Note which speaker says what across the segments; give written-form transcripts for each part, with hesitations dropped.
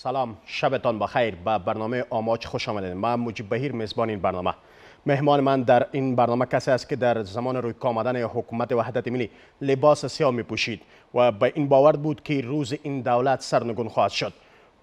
Speaker 1: سلام، شبتان بخیر. به برنامه آماج خوش آمدید. من مجیب بهیر میزبان این برنامه. مهمان من در این برنامه کسی است که در زمان روی آمدن حکومت وحدت ملی لباس سیاه می پوشید و به این باور بود که روز این دولت سرنگون خواهد شد.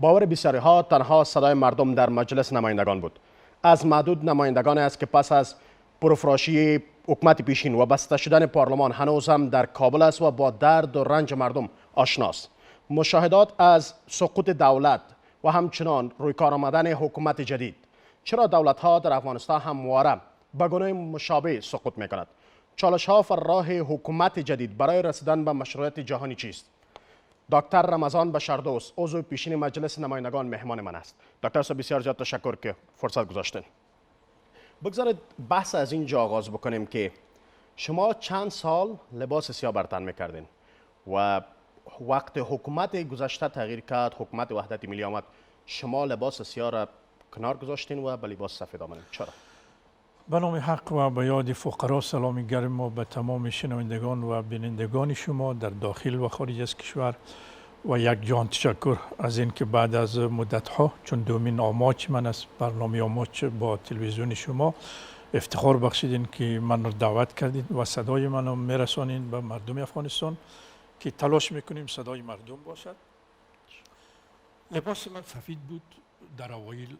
Speaker 1: باور بسیاری ها تنها صدای مردم در مجلس نمایندگان بود. از معدود نمایندگان است که پس از پرفراشی حکومت پیشین و بسته شدن پارلمان هنوز هم در کابل است و با درد و رنج مردم آشناست. مشاهدات از سقوط دولت و همچنان روی کار آمدن حکومت جدید. چرا دولت ها در افغانستان همواره به گونه مشابه سقوط می کند؟ چالش ها و راه حکومت جدید برای رسیدن به مشروعیت جهانی چیست؟ دکتر رمضان بشردوست، عضو پیشین مجلس نمایندگان مهمان من است. دکتر صاحب بسیار زیاد تشکر که فرصت گذاشتین. بگذارید بحث از اینجا آغاز بکنیم که شما چند سال لباس سیاه بر تن میکردین و وقت حکومت گذشته تغییر کرد، حکومت وحدت ملی آمد، شما لباس سیاه را کنار گذاشتین و به لباس سفید آمدین. چرا؟
Speaker 2: به نام حق و به یاد فقرا سلام گرم و به تمام شنوندگان و بینندگان شما در داخل و خارج از کشور و یک جان تشکر از اینکه بعد از مدت ها، چون دومین آماج من از برنامه آماج با تلویزیون شما افتخار بخشیدین که من را دعوت کردید و صدای من را میرسانید به مردم افغانستان که تلاش میکنیم صدای مردم باشد. لباس من سفید بود در اوایل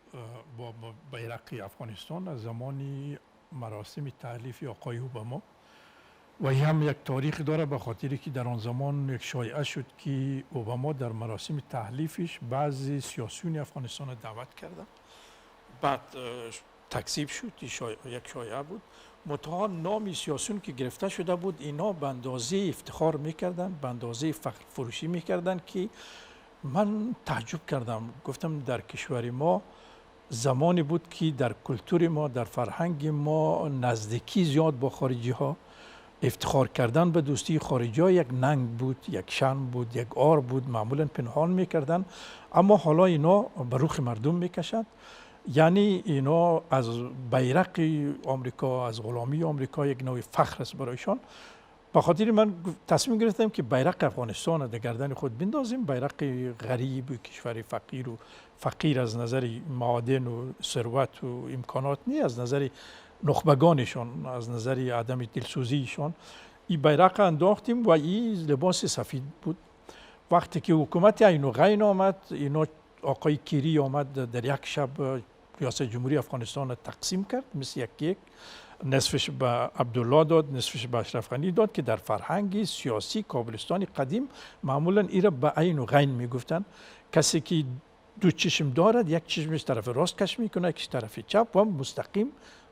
Speaker 2: با بیرق افغانستان از زمانی مراسم تحلیف آقای اوباما و این هم یک تاریخ داره به خاطری که در آن زمان یک شایعه شد که اوباما در مراسم تحلیفش بعضی سیاسیون افغانستان را دعوت کردن، بعد تکذیب شد. یک شایعه بود. منتها نام سیاسیون که گرفته شده بود اینا به اندازه افتخار میکردن، به اندازه فخر فروشی میکردن که من تعجب کردم. گفتم در کشور ما زمانی بود که در کلتور ما، در فرهنگ ما نزدیکی زیاد با خارجی ها، افتخار کردن به دوستی خارجی ها یک ننگ بود، یک شرم بود، یک عار بود، معمولا پنهان میکردن. اما حالا اینا به رخ مردم میکشند. یعنی اینا از بیرق آمریکا، از غلامی آمریکا یک نوع فخر است برایشان. به خاطر من تصمیم گرفتم که بیرق افغانستان در گردن خود بندازیم. بیرق غریب، کشور فقیر و فقیر از نظر معادن و ثروت و امکانات نی، از نظر نخبگانشان، از نظر عدم دلسوزیشان این بیرق انداختیم و این لباس سفید بود. وقتی که حکومت عین و غین آمد، اینا آقای کیری آمد در یک شب ریاست جمهوری افغانستان را تقسیم کرد، مثل یک نصفش به عبدالله داد، نصفش به اشرف غنی داد که در فرهنگ سیاسی کابلستانی قدیم معمولا این را به عین و غین میگفتن. کسی که دو چشم دارد، یک چشمش طرف راست کش میکنه، یکیش طرف چپ و مستقیم،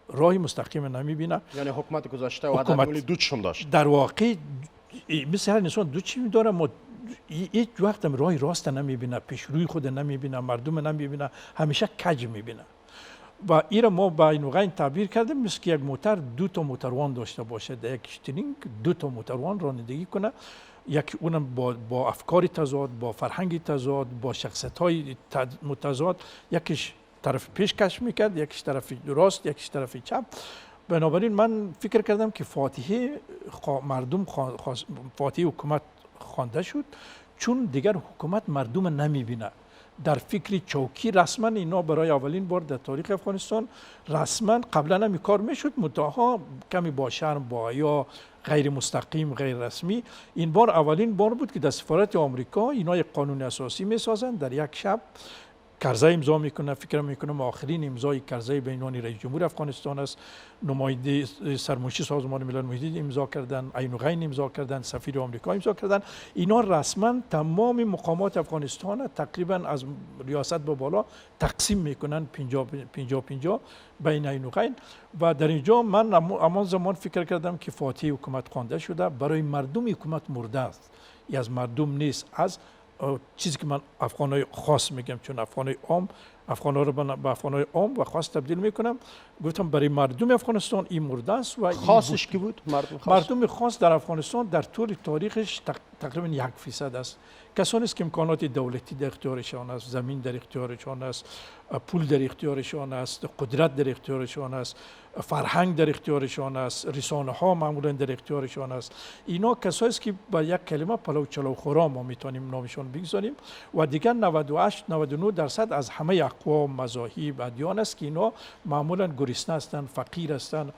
Speaker 2: راه مستقیم نمیبینه.
Speaker 1: یعنی حکومت گذشته وحدت ملی دو چشم داشت.
Speaker 2: در واقع مثل هر انسان دو چشم داره، ما هیچ وقت هم راه راست نمیبینه، پیش روی خود نمیبینه، مردم نمیبینه، همیشه کج میبینه. و این را ما با این غین تعبیر کردیم مثل که یک موتر دو تا موتروان داشته باشه، در یک شترینگ دو تا موتروان رانندگی کنه، یک اونم با افکار تضاد، با فرهنگ تضاد، با شخصیت های متضاد، یکیش طرف پیش کش میکرد، یکیش طرف راست، یکیش طرف چپ. بنابراین من فکر کردم که فاتحه مردم فاتحه حکومت خوانده شد، چون دیگر حکومت مردم نمیبینه. در فکر چوکی رسما اینا برای اولین بار در تاریخ افغانستان رسما قبلا هم کار میشد، منتها کمی با شرم، با حیا، غیر مستقیم، غیر رسمی. این بار اولین بار بود که در سفارت آمریکا اینا یک قانون اساسی میسازن، در یک شب کرزه امضا میکنه. فکر میکنم آخرین امضای کرزه به عنوان رئیس جمهور افغانستان است. نماینده سرمنشی سازمان ملل متحد امضا کردن، عین و غین امضا کردن، سفیر آمریکا امضا کردن. اینا رسما تمام مقامات افغانستان تقریبا از ریاست به بالا تقسیم میکنن 50-50 بین عین و غین. و در اینجا من امان زمان فکر کردم که فاتحه حکومت خوانده شده، برای مردم حکومت مرده است، از مردم نیست. از چیزی که من افغانای خاص میگم، چون افغانای عام، افغانا رو به افغانای عام و خاص تبدیل میکنم. گفتم برای مردم افغانستان این مرده است. و
Speaker 1: خاصش کی بود؟
Speaker 2: مردم خاص در افغانستان در طول تاریخش تقریبا 1% است. کسانی است که امکانات دولتی در اختیارشان است، زمین در اختیارشان است، پول در اختیارشان است، قدرت در اختیارشان است، فرهنگ در اختیارشان است، رسانه ها معمولا در اختیارشان است. اینا کسایی است که با یک کلمه پلو چلو خورا ما میتونیم نامشان بگذاریم و دیگر 98-99% از همه اقوام، مذاهب، ادیان است که اینا معمولا گرسنه هستند، فقیر هستند،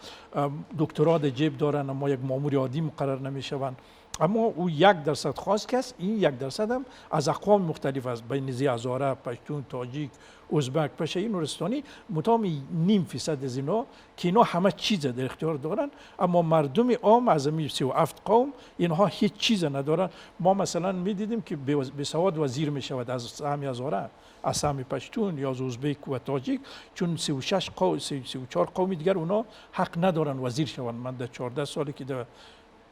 Speaker 2: دکترا در جیب دارند اما یک مامور عادی مقرر نمیشوند. اما او 1% خاص که است، این 1% هم از اقوام مختلف است، بین هزاره، پشتون، تاجیک، ازبک، پشه‌ای، نورستانی، متام 0.5% از اینا که اینا همه چیز در اختیار دارن، اما مردم عام از این 37 قوم اینها هیچ چیز ندارن. ما مثلا میدیدیم که به سواد وزیر میشود از سهم هزاره، از سهم پشتون یا از ازبک و تاجیک، چون 36 قوم 34 قوم دیگر اونا حق ندارن وزیر شوند. من در 14 سالی که در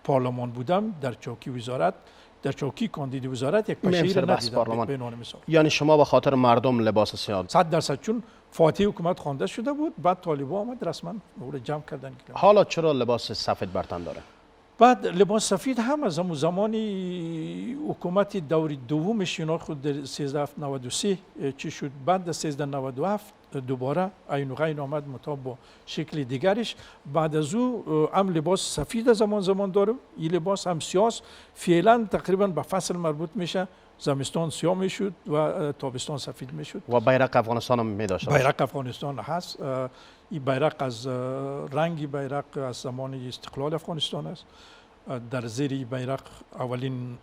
Speaker 2: پارلمان بودم در چوکی وزارت، در چوکی کاندید وزارت یک پشه‌ای را ندیدم به عنوان مثال.
Speaker 1: یعنی شما به خاطر مردم لباس سیاه
Speaker 2: 100% چون فاتح حکومت خوانده شده بود، بعد طالبان آمد رسما او را جمع کردن.
Speaker 1: حالا چرا لباس سفید بر تن داره؟
Speaker 2: بعد لباس سفید هم از همون زمانی حکومت دوری دومش اینا خود در 1393 چی شد، بعد در 1397 دوباره عینوغین آمد مطابق با شکل دیگرش. بعد از او هم لباس سفید از زمان دارم، این لباس هم سیاه، فعلا تقریبا به فصل مربوط میشه، زمستان سیاه میشد و تابستان سفید میشد.
Speaker 1: و بیرق افغانستان هم می داشت.
Speaker 2: بیرق افغانستان هست. این بیرق از رنگی بیرق از زمان استقلال افغانستان است. در زیر بیرق اولین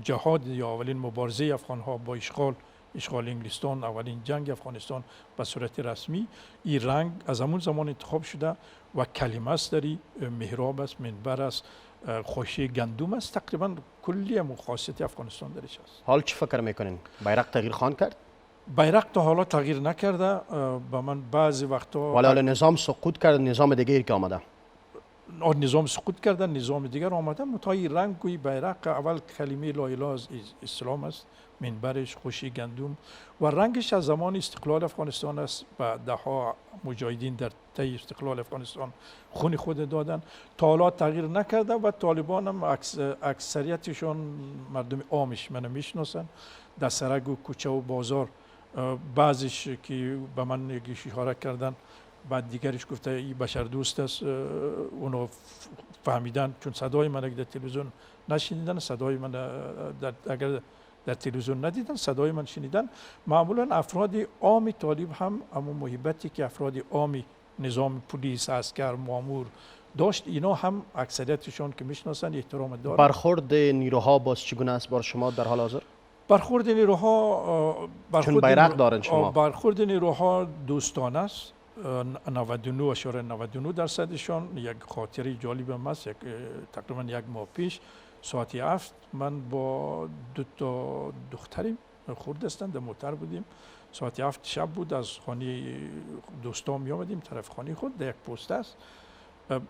Speaker 2: جهاد یا اولین مبارزه افغان ها با اشغال انگلستان، اولین جنگ افغانستان به صورت رسمی، این رنگ از همون زمان انتخاب شده و کلمه است، داری محراب است، منبر است، خوشه گندم است، تقریبا کلی خاصیت افغانستان درش است.
Speaker 1: حال چی فکر میکنین؟ بیرق تغییر خواهد کرد؟
Speaker 2: بیرق تا حالا تغییر نکرده. با من بعضی وقتا
Speaker 1: ولی حالا نظام سقوط کرد، نظام دیگری که آمده.
Speaker 2: نظام سقوط کردن، نظام دیگر آمده. متای رنگ گوی بیرق اول کلمه لا اله از اسلام است، منبرش خوشی گندم و رنگش از زمان استقلال افغانستان است. و ده ها مجاهدین در طی استقلال افغانستان خون خود دادن، تا حالا تغییر نکرده و طالبان هم اکثریتشون مردم عامش من میشناسن، در سرک و کوچه و بازار بعضیش که به من یکیش اشاره کردن، بعد دیگرش گفته این بشر دوست است، اونو فهمیدن چون صدای من در تلویزیون نشنیدن، صدای من اگر در تلویزیون ندیدن، صدای من شنیدن. معمولا افراد عام طالب هم اما محبتی که افراد عام نظام پلیس، عسکر، مامور داشت، اینا هم اکثریتشون که میشناسن احترام دارن.
Speaker 1: برخورد نیروها باز چگونه است بر شما در حال حاضر؟
Speaker 2: برخورد نیروها
Speaker 1: چون بیرق دارن شما.
Speaker 2: برخورد نیروها دوستانه است. 99.99% یک خاطره جالب هم است. تقریبا یک ماه پیش ساعت 7 من با 2 دختریم خورد هستند در موتر بودیم، ساعت 7 شب بود، از خانه دوستان می آمدیم طرف خانه خود، در یک پست است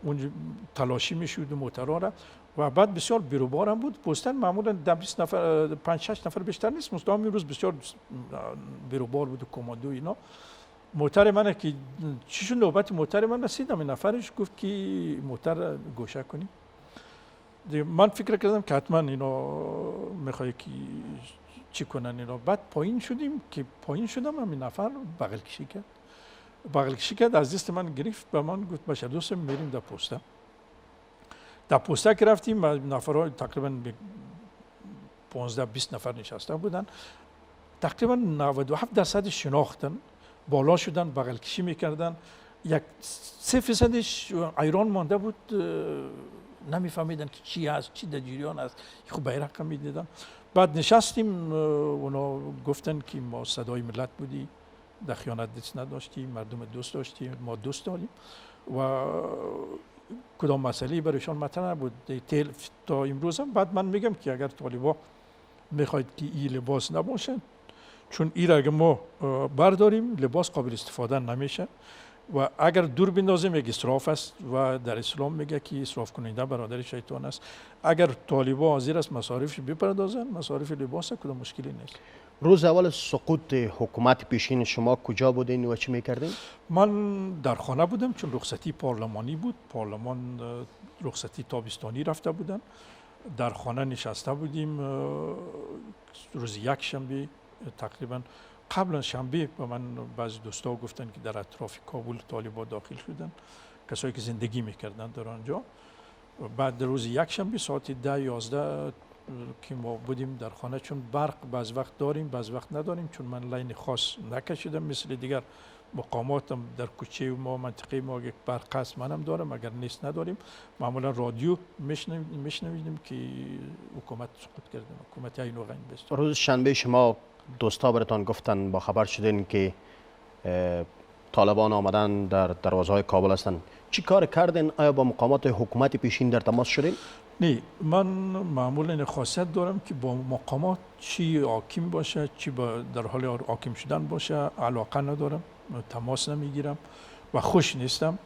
Speaker 2: اونجا تلاشی می شود موترها را و بعد بسیار بیروبار هم بود. پستن معمولا 20 نفر 5-6 نفر بیشتر نیست، مستقیم این روز بسیار بیروبار بود و کماندو اینا. موتر من که چیشون نوبت موتر من رسیدم، این نفرش گفت که موتر گوشه کنی. من فکر کردم که حتما اینا میخوای که چی کنن اینا. بعد پایین شدیم که پایین شدم همین نفر بغل کشی کرد از دست من گرفت، به من گفت باشه دوستم میریم در پسته. در پسته که رفتیم نفرها تقریبا 15-20 نفر نشسته بودن، تقریبا 97% شناختن، بالا شدن بغل کشی میکردن. 3% ایران مانده بود، نمیفهمیدن که چی هست، چی در جریان است، خب بیرق هم میدیدن. بعد نشستیم، اونا گفتن که ما صدای ملت بودی، در خیانت دست نداشتیم، مردم دوست داشتیم، ما دوست داریم و کدام مسئله برایشان مطرح نبود تا امروز هم. بعد من میگم که اگر طالبا میخواید که این لباس نباشه، چون این را اگر ما برداریم لباس قابل استفاده نمیشه و اگر دور بندازیم یک اسراف است و در اسلام میگه که اسراف کننده برادر شیطان است. اگر طالبا حاضر است مصارفش بپردازن، مصارف لباس کدام مشکلی نیست.
Speaker 1: روز اول سقوط حکومت پیشین شما کجا بودین و چی میکردین؟
Speaker 2: من در خانه بودم چون رخصتی پارلمانی بود، پارلمان رخصتی تابستانی رفته بودن. در خانه نشسته بودیم. روز یک شنبه تقریبا قبل شنبه به من بعضی دوستا گفتن که در اطراف کابل طالبان داخل شدن، کسایی که زندگی میکردن در آنجا. بعد روز یک شنبه ساعت 10-11 که ما بودیم در خانه، چون برق بعض وقت داریم بعض وقت نداریم، چون من لاین خاص نکشیدم مثل دیگر مقاماتم در کوچه ما منطقه ما یک برق هست منم دارم، اگر نیست نداریم. معمولا رادیو میشنویدیم که حکومت سقوط کرده، حکومت عین و غین بست.
Speaker 1: روز شنبه شما دوستا براتان گفتن، با خبر شدین که طالبان آمدن در دروازه های کابل هستند، چی کار کردین؟ آیا با مقامات حکومت پیشین در تماس شدین؟
Speaker 2: نه، من معمولا خاصیت دارم که با مقامات چی حاکم باشه چی در حال حاکم شدن باشه علاقه ندارم، تماس نمیگیرم و خوش نیستم.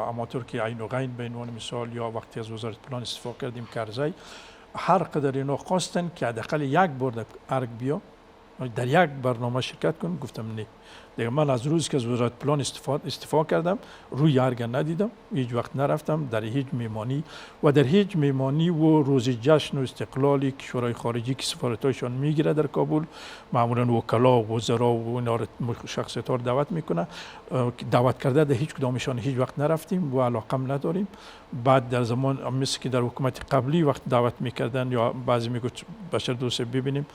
Speaker 2: اما طور که عین و غین به عنوان مثال یا وقتی از وزارت پلان استفاده کردیم کرزی، هر قدر اینا خواستن که حداقل یک بار در ارگ بیا در یک برنامه شرکت کنم، گفتم نه دیگه. من از روز که از وزارت پلان استفاده کردم روی ارگ ندیدم، هیچ وقت نرفتم در هیچ میمانی و در هیچ میمانی و روز جشن و استقلالی که شورای خارجی که سفارتایشان میگیره در کابل، معمولا وکلا و وزرا و اینا شخصیت ها رو دعوت میکنه، دعوت کرده در هیچ کدامشان هیچ وقت نرفتیم و علاقم نداریم. بعد در زمان مثل که در حکومت قبلی وقت دعوت میکردن یا بعضی میگفت بشر دوست ببینیم،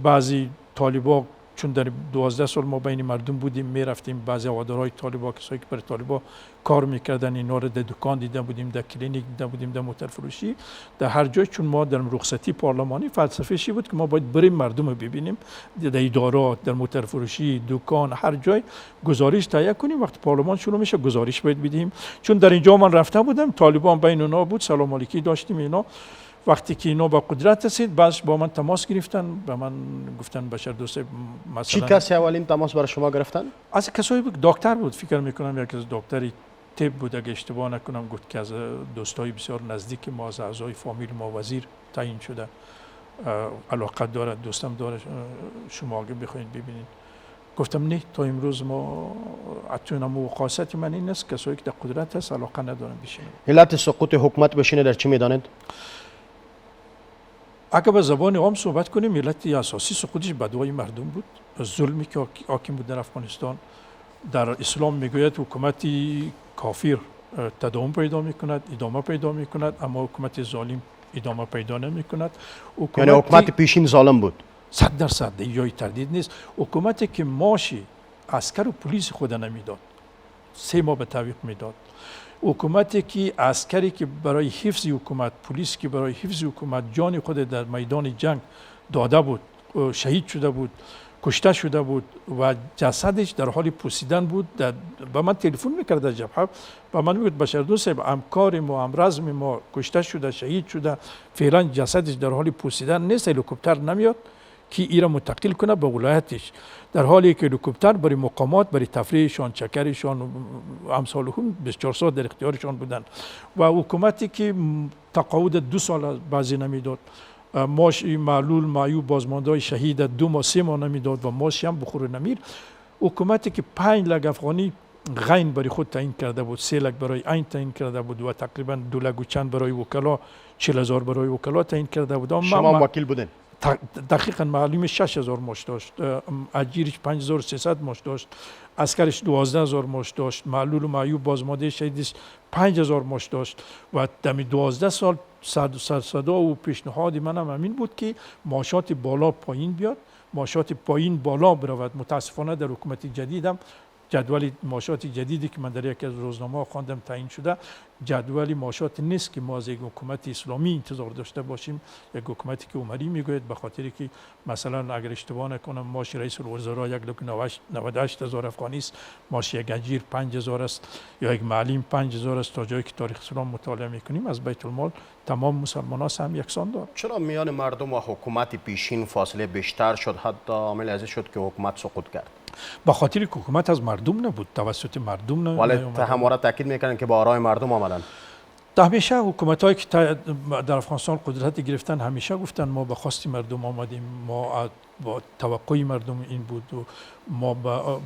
Speaker 2: بعضی طالبا چون در 12 سال ما بین مردم بودیم میرفتیم، بعضی هوادارهای طالبا کسایی که برای طالبا کار میکردن اینا رو در دکان دیده بودیم، در کلینیک دیده بودیم، در موتر فروشی، در هر جای. چون ما در رخصتی پارلمانی فلسفه شی بود که ما باید بریم مردم رو ببینیم، در ادارات، در موتر فروشی، دکان، هر جای گزارش تهیه کنیم. وقتی پارلمان شروع میشه گزارش باید بدیم. چون در اینجا من رفته بودم، طالبان بین اونا بود، سلام علیکی داشتیم اینا. وقتی که اینا با قدرت رسید باز با من تماس گرفتن، به من گفتن بشر دوست مثلا.
Speaker 1: چی کسی اولین تماس برای شما گرفتن؟
Speaker 2: از کسایی بود، دکتر بود فکر میکنم، یک از دکتری طب بود اگه اشتباه نکنم، گفت که از دوستای بسیار نزدیک ما، از اعضای فامیل ما وزیر تعیین شده، علاقه داره، دوستم داره، شما اگه بخواید ببینید. گفتم نه، تا امروز ما اتونم و خاصیت من این است کسایی که در قدرت هست علاقه ندارم بشینه.
Speaker 1: علت سقوط حکومت بشینه در چی میدانید؟
Speaker 2: اگر به زبان عام صحبت کنیم، علت اساسی سقوطش بدوای مردم بود، ظلمی که حاکم بود در افغانستان. در اسلام میگوید حکومتی کافر تداوم پیدا میکند، ادامه پیدا میکند، اما حکومت ظالم ادامه پیدا نمیکند.
Speaker 1: یعنی حکومت پیشین ظالم بود؟
Speaker 2: 100% جای تردید نیست. حکومتی که معاش عسکر و پلیس خود نمیداد، 3 ماه به تعویق میداد، حکومتی که عسکری که برای حفظ حکومت، پلیس که برای حفظ حکومت جان خود در میدان جنگ داده بود، شهید شده بود، کشته شده بود و جسدش در حال پوسیدن بود. با من تلفن میکرد در جبهه، با من میگفت بشردوست صاحب همکار ما، همرزم ما کشته شده، شهید شده، فعلا جسدش در حال پوسیدن نیست، هلیکوپتر نمیاد که ایرا منتقل کنه به ولایتش، در حالی که هلیکوپتر برای مقامات، برای تفریحشان، چکرشان و امثال هم 24 ساعت در اختیارشان بودن. و حکومتی که تقاعد 2 سال بعضی نمیداد، ماش معلول معیوب بازماندهای شهید 2 ماه 3 ماه نمیداد و ماش هم بخور نمیر. حکومتی که 5 لک افغانی غین برای خود تعیین کرده بود، 3 لک برای عین تعیین کرده بود و تقریبا 2 لک و چند برای وکلا، 40,000 برای وکلا تعیین کرده بود.
Speaker 1: شما وکیل بودین؟
Speaker 2: دقیقا معلوم 6,000 ماش داشت، اجیرش 5,300 ماش داشت، عسکرش 12,000 ماش داشت، معلول و معیوب بازمانده شهیدش 5,000 ماش داشت. و دمی 12 سال صدا و پیشنهاد من هم همین بود که معاشات بالا پایین بیاد، معاشات پایین بالا برود. متاسفانه در حکومت جدیدم جدول معاشات جدیدی که من در یک از روزنامه خواندم تعیین شده، جدول معاشات نیست که ما از یک حکومت اسلامی انتظار داشته باشیم. یک حکومتی که عمری میگوید، به خاطری که مثلا اگر اشتباه نکنم معاش رئیس الوزراء 1,98,000 افغانی است، معاش یک اجیر 5,000 است یا یک معلم 5,000 است. تا جایی که تاریخ اسلام مطالعه میکنیم از بیت المال تمام مسلمانان هم یکسان دارند.
Speaker 1: چرا میان مردم و حکومت پیشین فاصله بیشتر شد، حتی عامل ازش شد که حکومت سقوط کرد؟
Speaker 2: به خاطر که حکومت از مردم نبود، توسط مردم نبود.
Speaker 1: ولی همواره تاکید میکنن که با آرای مردم آمدن.
Speaker 2: همیشه حکومتایی که در افغانستان قدرت گرفتن همیشه گفتن ما به خواست مردم آمدیم، ما با توقع مردم این بود و ما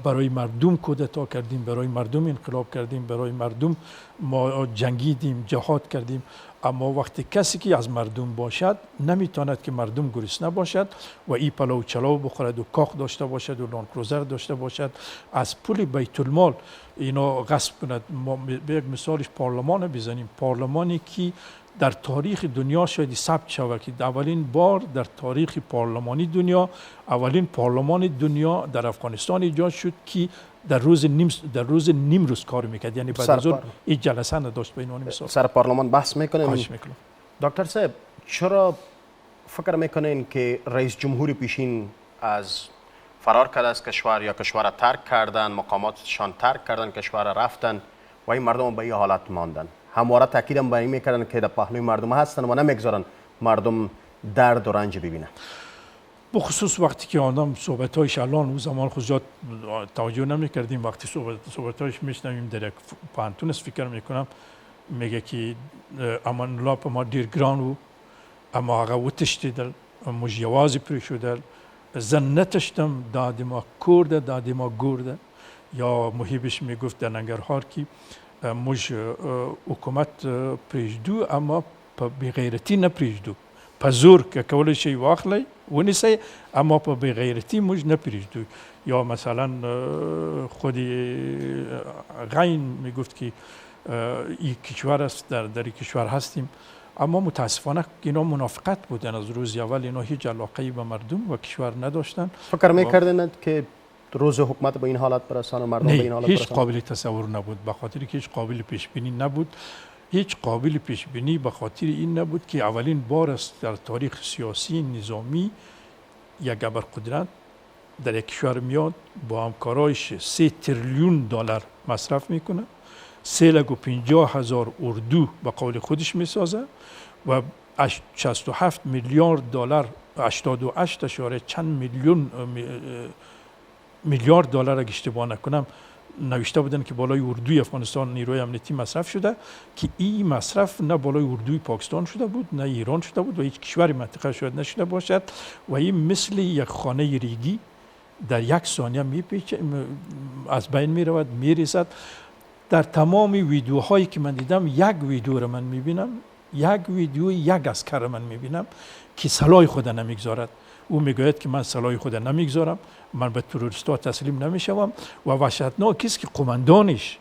Speaker 2: برای مردم کودتا کردیم، برای مردم انقلاب کردیم، برای مردم ما جنگیدیم، جهاد کردیم. اما وقتی کسی که از مردم باشد نمیتواند که مردم گرسنه باشد و این پلو چلو بخورد و کاخ داشته باشد و لانکروزر داشته باشد، از پول بیت المال اینا غصب کند. ما به یک مثالش پارلمان بزنیم، پارلمانی که در تاریخ دنیا شاید ثبت شود که اولین بار در تاریخ پارلمانی دنیا، اولین پارلمان دنیا در افغانستان ایجاد شد که در روز نیم روز کار میکرد، یعنی بعد از اون این جلسه نداشت. به عنوان مثال
Speaker 1: سر پارلمان بحث میکنیم.
Speaker 2: خواهش میکنم.
Speaker 1: دکتر صاحب، چرا فکر میکنین که رئیس جمهور پیشین از فرار کرده از کشور یا کشور را ترک کردن، مقاماتشان ترک کردن، کشور را رفتن و این مردم به این حالت ماندن؟ همواره تاکیدم به این میکردن که در پهلوی مردم هستن و نمیگذارن مردم درد و رنج ببینن.
Speaker 2: بخصوص وقتی که آدم صحبت‌هایش الان اون زمان خود زیاد توجه نمی‌کردیم، وقتی صحبت‌هایش میشنویم در یک پانتون فکر میکنم میگه که امان الله په ما ډیر ګران و اما هغه وتښتېدل، موږ یوازې پرېښودل، زه نتښتم، دا د ما کور ده، دا د ما ګور ده. یا محیبش میگفت در ننگرهار که موږ حکومت پرېږدو اما په بېغیرتي نه پرېږدو، په زور که کولی شئ واخلئ ونیسئ اما په بېغیرتي موږ نه پرېږدو. یا مثلا خود غین میگفت که این کشور است، در این کشور هستیم. اما متاسفانه اینا منافقت بودن، از روز اول اینا هیچ علاقه‌ای به مردم و کشور نداشتن.
Speaker 1: فکر میکردن که روز حکومت به این حالت برسان و مردم به این حالت
Speaker 2: هیچ
Speaker 1: برسان؟
Speaker 2: قابل تصور نبود، به خاطر که هیچ قابل پیش بینی نبود. هیچ قابل پیش بینی به خاطر این نبود که اولین بار است در تاریخ سیاسی نظامی یک ابرقدرت در یک کشور میاد با همکارایش 3 تریلیون دلار مصرف میکنه، 350,000 اردو به قول خودش میسازه و 67 میلیارد دلار، 88 اشاره چند میلیارد دلار اگه اشتباه نکنم نوشته بودن که بالای اردوی افغانستان نیروی امنیتی مصرف شده، که این مصرف نه بالای اردوی پاکستان شده بود، نه ایران شده بود و هیچ کشور منطقه شاید نشده باشد. و این مثل یک خانه ریگی در یک ثانیه میپیچه، از بین میرود، میریزد. در تمام ویدیوهایی که من دیدم یک ویدیو رو من میبینم، یک ویدیو یک عسکر من میبینم که سلاح خود نمیگذارد. او میگوید که من سلاح خود نمیگذارم، من به تروریستا تسلیم نمیشوم و وحشتناک است که قماندانش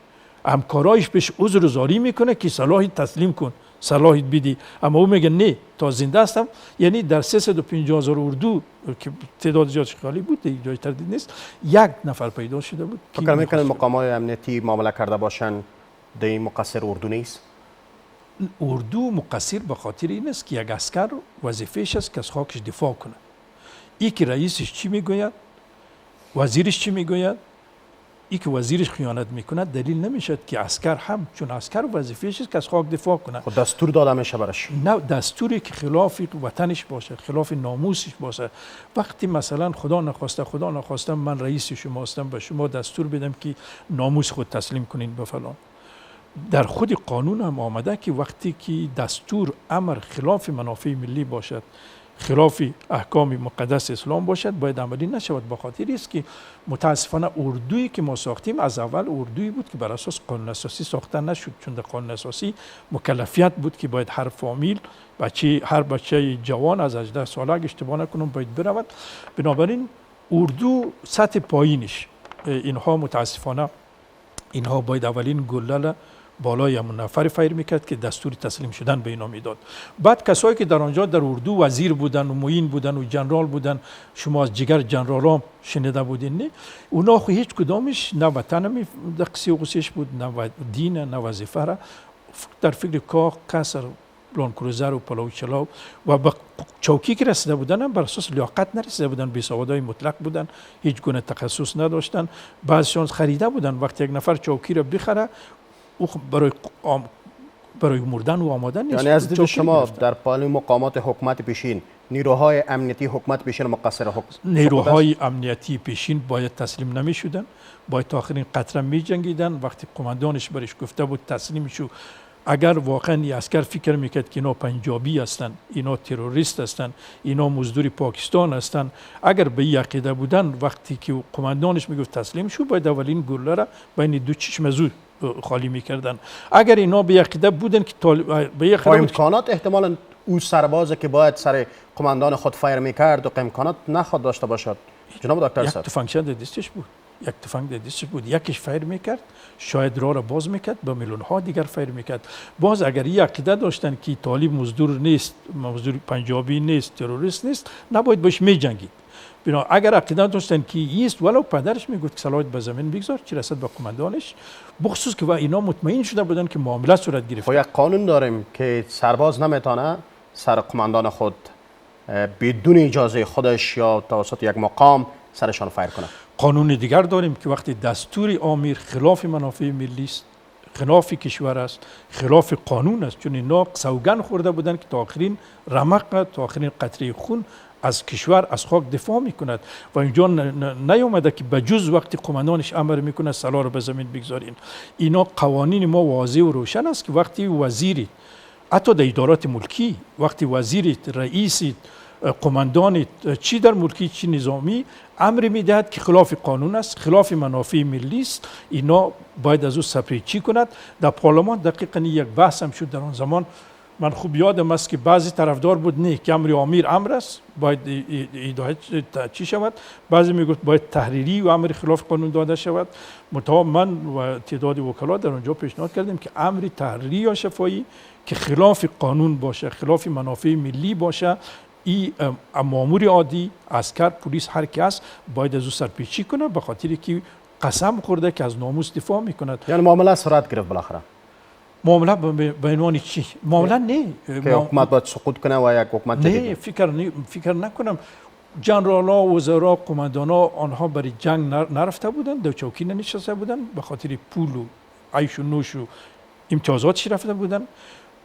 Speaker 2: همکارایش بهش عذرگذاری میکنه که سلاح تسلیم کن، سلاح بدی، اما او میگه نه تا زنده هستم. یعنی در 350,000 اردو که تعداد زیادش خالی بود، دیگه جای تردید نیست، یک نفر پیدا شده بود.
Speaker 1: فکر میکنن مقامات امنیتی معامله کرده باشن در این مقصر اردو نیست؟
Speaker 2: اردو مقصر به خاطر این است که یک عسکر وظیفه‌اش است که از خاکش دفاع کنه. ای که رئیسش چی میگوید، وزیرش چی میگوید، ای که وزیرش خیانت میکنه، دلیل نمیشد که عسکر هم، چون عسکر وظیفه‌اش است که از خاک دفاع کنه.
Speaker 1: خود دستور داده میشه برش؟
Speaker 2: نه، دستوری که خلاف وطنش باشه، خلاف ناموسش باشه. وقتی مثلا خدا نخواسته من رئیس شما هستم، به شما دستور بدم که ناموس خود تسلیم کنین به فلان، در خود قانون هم آمده که وقتی که دستور امر خلاف منافع ملی باشد، خلاف احکام مقدس اسلام باشد، باید عملی نشود. به خاطر است که متاسفانه اردویی که ما ساختیم از اول اردویی بود که بر اساس قانون اساسی ساخته نشد، چون در قانون اساسی مکلفیت بود که باید هر فامیل هر بچه جوان از 18 ساله اگه اشتباه نکنم باید برود. بنابراین اردو سطح پایینش اینها متاسفانه اینها باید اولین گلله بالای همون نفر فیر میکرد که دستور تسلیم شدن به اینا میداد. بعد کسایی که در آنجا در اردو وزیر بودن و معین بودن و جنرال بودن، شما از جگر جنرالام شنیده بودین نه؟ اونا خو هیچ کدامش نه وطن در قصه و قصهش بود، نه دین، نه وظیفه را، در فکر کاخ، قصر، لانکروزر و پلو چلاو و به چوکی که رسیده بودن هم بر اساس لیاقت نرسیده بودن، بیسوادای مطلق بودن، هیچ گونه تخصص نداشتن. بعضیشون خریده بودن، وقتی یک نفر چوکی را بخره او برای مردن و آمادن نیست.
Speaker 1: یعنی از دید شما در پالای مقامات حکومت پیشین نیروهای امنیتی حکومت پیشین مقصر
Speaker 2: نیروهای امنیتی پیشین باید تسلیم نمی شدن، باید تا آخرین قطره می جنگیدن. وقتی قماندانش برش گفته بود تسلیم شو، اگر واقعا این عسکر فکر میکرد که اینا پنجابی هستند، اینا تروریست هستند، اینا مزدور پاکستان هستند، اگر به این عقیده بودن وقتی که قماندانش میگفت تسلیم شو باید اولین گلوله را بین دو چشم از او خالی میکردن. اگر اینا به عقیده بودن که به عقیده
Speaker 1: امکانات احتمالاً او سربازه که باید سر قماندان خود فایر میکرد و امکانات نخواد داشته باشد. جناب دکتر صاحب،
Speaker 2: یک تفنگ در دستش بود، یک تفنگ در دستش بود، یکیش فایر میکرد شاید راه را باز میکرد به میلیون ها دیگر فایر میکرد. باز اگر یک عقیده داشتن که طالب مزدور نیست، مزدور پنجابی نیست، تروریست نیست، نباید باش میجنگید. بنا اگر عقیده داشتن که ایست، ولو پدرش میگفت که سلاحت به زمین بگذار چی رسد به قماندانش، بخصوص که اینا مطمئن شده بودن که معامله صورت گرفت.
Speaker 1: یک قانون داریم که سرباز نمیتونه سر قماندان خود بدون اجازه خودش یا توسط یک مقام سرشان فایر کنه.
Speaker 2: قانون دیگر داریم که وقتی دستور آمیر خلاف منافع ملی است، خلاف کشور است، خلاف قانون است، چون اینا سوگن خورده بودن که تا آخرین رمق، تا آخرین قطره خون از کشور، از خاک دفاع میکند و اینجا نیامده که بجز وقتی قماندانش امر میکنه سلاح رو به زمین بگذارین. اینا قوانین ما واضح و روشن است که وقتی وزیری، حتی در ادارات ملکی، وقتی وزیرت، رئیسیت، قماندانت، چی در ملکی چی نظامی امر میدهد که خلاف قانون است، خلاف منافع ملی است، اینا باید از او سپریچی کند. در پارلمان دقیقاً یک بحث هم شد در آن زمان. من خوب یادم است که بعضی طرفدار بود نه که امر آمیر امر است باید چی شود، بعضی میگفت باید تحریری و امر خلاف قانون داده شود. متأ من و تعداد وکلا در اونجا پیشنهاد کردیم که امر تحریری یا شفایی که خلاف قانون باشه، خلاف منافع ملی باشه، این مامور عادی، عسکر، پلیس، هر کس باید از او سرپیچی کنه، به خاطر که قسم خورده که از ناموس دفاع میکند.
Speaker 1: یعنی معامله صورت گرفت بالاخره.
Speaker 2: معامله به عنوان چی؟ معامله نه
Speaker 1: که حکومت باید سقوط کنه و یک حکومت
Speaker 2: جدید. نه فکر نکنم. جنرالا، وزرا، قماندانا آنها برای جنگ نرفته بودن، در چوکی ننشسته بودن، به خاطر پول و عیش و نوش و امتیازاتش رفته بودن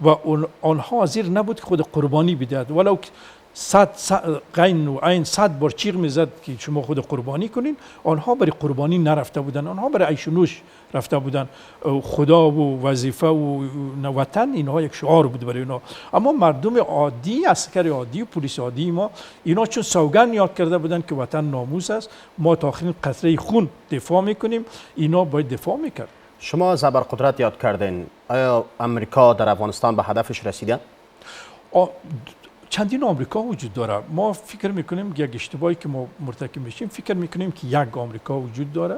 Speaker 2: و آنها حاضر نبود که خود قربانی بدهد، ولو قین و عین 100 بار چیغ میزد که شما خود قربانی کنین. آنها برای قربانی نرفته بودن، آنها برای عیش و نوش رفته بودن. خدا و وظیفه و وطن اینها یک شعار بود برای اینا. اما مردم عادی، عسکر عادی و پلیس عادی ما، اینا چون سوگن یاد کرده بودن که وطن ناموس است، ما تا آخرین قطره خون دفاع میکنیم، اینا باید دفاع میکرد.
Speaker 1: شما زبرقدرت یاد کردین، آیا امریکا در افغانستان به هدفش رسیده؟
Speaker 2: چندین آمریکا وجود داره. ما فکر میکنیم یک اشتباهی که ما مرتکب میشیم، فکر میکنیم که یک آمریکا وجود داره.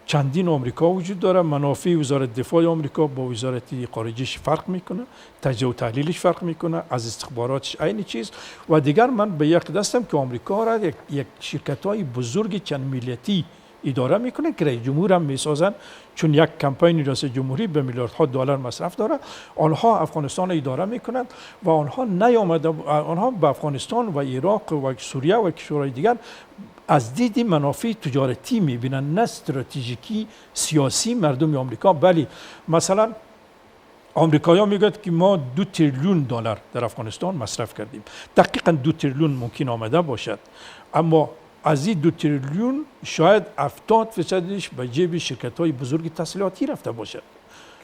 Speaker 2: چندین آمریکا وجود داره. منافع وزارت دفاع آمریکا با وزارت خارجیش فرق میکنه، تجزیه و تحلیلش فرق میکنه، از استخباراتش عین چیز. و دیگر من به یک دستم که آمریکا را یک شرکت‌های بزرگ چند ملیتی اداره میکنه که رئیس جمهور هم میسازن، چون یک کمپین ریاست جمهوری به میلیاردها دلار مصرف داره. آنها افغانستان اداره میکنند و آنها به افغانستان و عراق و سوریه و کشورهای دیگر از دید منافع تجارتی میبینن، نه استراتژیکی سیاسی مردم آمریکا. بلی مثلا آمریکایی‌ها میگن که ما 2 تریلیون دلار در افغانستان مصرف کردیم. دقیقاً 2 تریلیون ممکن آمده باشد، اما از این 2 تریلیون شاید 70% به جیب شرکت‌های بزرگ تسلیحاتی رفته باشد.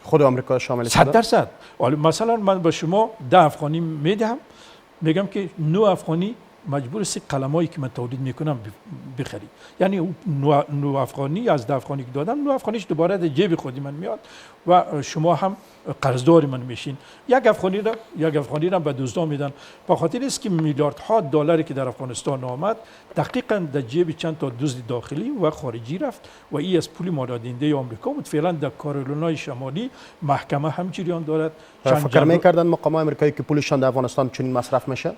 Speaker 1: خود آمریکا شامل شده؟
Speaker 2: 100%. مثلا من به شما 10 افغانی میدهم، میگم که 9 افغانی مجبور است قلمایی که من تولید میکنم بخری. یعنی 9 افغانی از 10 افغانی که دادم، 9 افغانیش دوباره در جیب خودی من میاد و شما هم قرضدار من میشین. یک افغانی را به دزدا میدن، به خاطر است که میلیاردها دلاری که در افغانستان آمد دقیقاً در جیب چند تا دزد داخلی و خارجی رفت و این از پول مالادینده آمریکا بود. فعلا در کارولینای شمالی محکمه هم جریان دارد.
Speaker 1: فکر میکردن مقامات آمریکایی که پولشان در افغانستان چنین مصرف میشه؟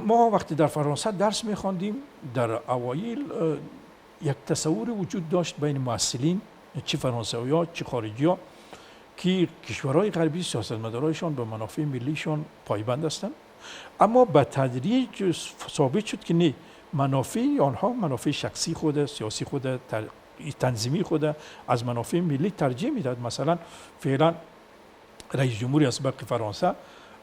Speaker 2: ما وقتی در فرانسه درس میخواندیم در اوایل یک تصور وجود داشت بین مسئولین، چه فرانسوی‌ها چه خارجی‌ها، که کشورهای غربی سیاستمدارایشان به منافع ملیشان پایبند هستند. اما به تدریج ثابت شد که نه، منافع آنها منافع شخصی خود، سیاسی خود، تنظیمی خود از منافع ملی ترجیح میداد. مثلا فعلا رئیس جمهوری اسبق فرانسه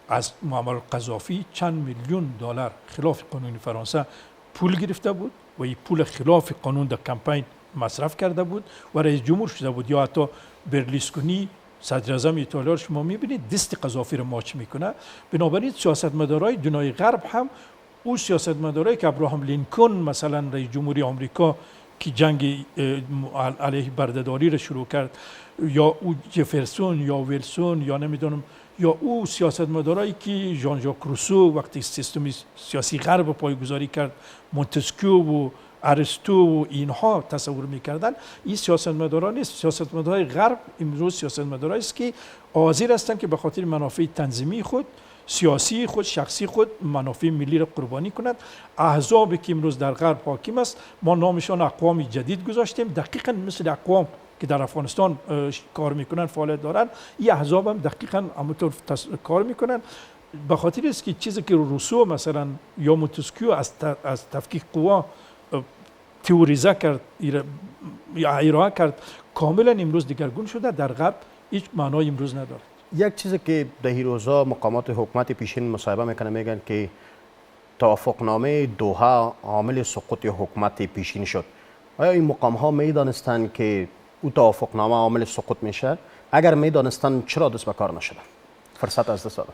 Speaker 2: از معمر قذافی چند میلیون دلار خلاف قانون فرانسه پول گرفته بود و این پول خلاف قانون در کمپین مصرف کرده بود و رئیس جمهور شده بود. یا حتی برلوسکونی صدر اعظم ایتالیا شما میبینید دست قذافی رو ماچ میکنه. بنابراین سیاستمدارای دنیای غرب هم او سیاستمدارایی که ابراهام لینکلن مثلا رئیس جمهوری آمریکا که جنگ علیه بردهداری رو شروع کرد، یا او جفرسون یا ویلسون یا نمیدونم، یا او سیاستمدارایی که ژان ژاک روسو وقتی سیستم سیاسی غرب پایه‌گذاری کرد، مونتسکیو و ارسطو و اینها تصور میکردن. این سیاستمداران نیست. سیاستمدارای غرب امروز سیاستمدارایی است که حاضر هستند که به خاطر منافع تنظیمی خود، سیاسی خود، شخصی خود، منافع ملی را قربانی کنند. احزابی که امروز در غرب حاکم است، ما نامشان اقوام جدید گذاشتیم، دقیقاً مثل اقوام که در افغانستان کار میکنن، فعالیت دارن. این احزاب هم دقیقاً همونطور کار میکنن. به خاطر است که چیزی که روسو مثلا یا مونتسکیو از تفکیک قوا تئوریزه کرد یا ارائه کرد، کاملا امروز دیگرگون شده، در غرب هیچ معنای امروز ندارد.
Speaker 1: یک چیزی که در این روزا مقامات حکومت پیشین مصاحبه میکنه، میگن که توافقنامه دوحه عامل سقوط حکومت پیشین شد. آیا این مقام ها میدانستند که او توافقنامه عامل سقوط میشه؟ اگر میدانستند چرا دست به کار نشدن؟ فرصت از دست دادن.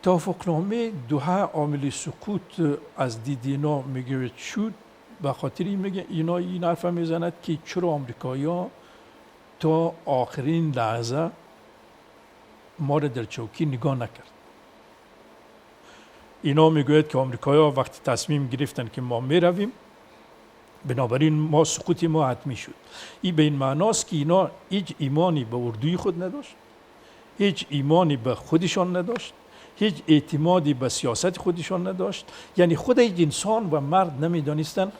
Speaker 2: توافقنامه دوحه عامل سقوط از دید اینا میگه شد، به خاطر میگه اینا این حرف میزند که چرا آمریکایی‌ها تا آخرین لحظه ما را در چوکی نگاه نکرد. اینا میگوید که آمریکایی‌ها وقتی تصمیم گرفتن که ما میرویم، بنابراین ما سقوط ما حتمی شد. این به این معناست که اینا هیچ ایمانی به اردوی خود نداشت، هیچ ایمانی به خودشان نداشت، هیچ اعتمادی به سیاست خودشان نداشت. یعنی خود هیچ انسان و مرد نمیدانستن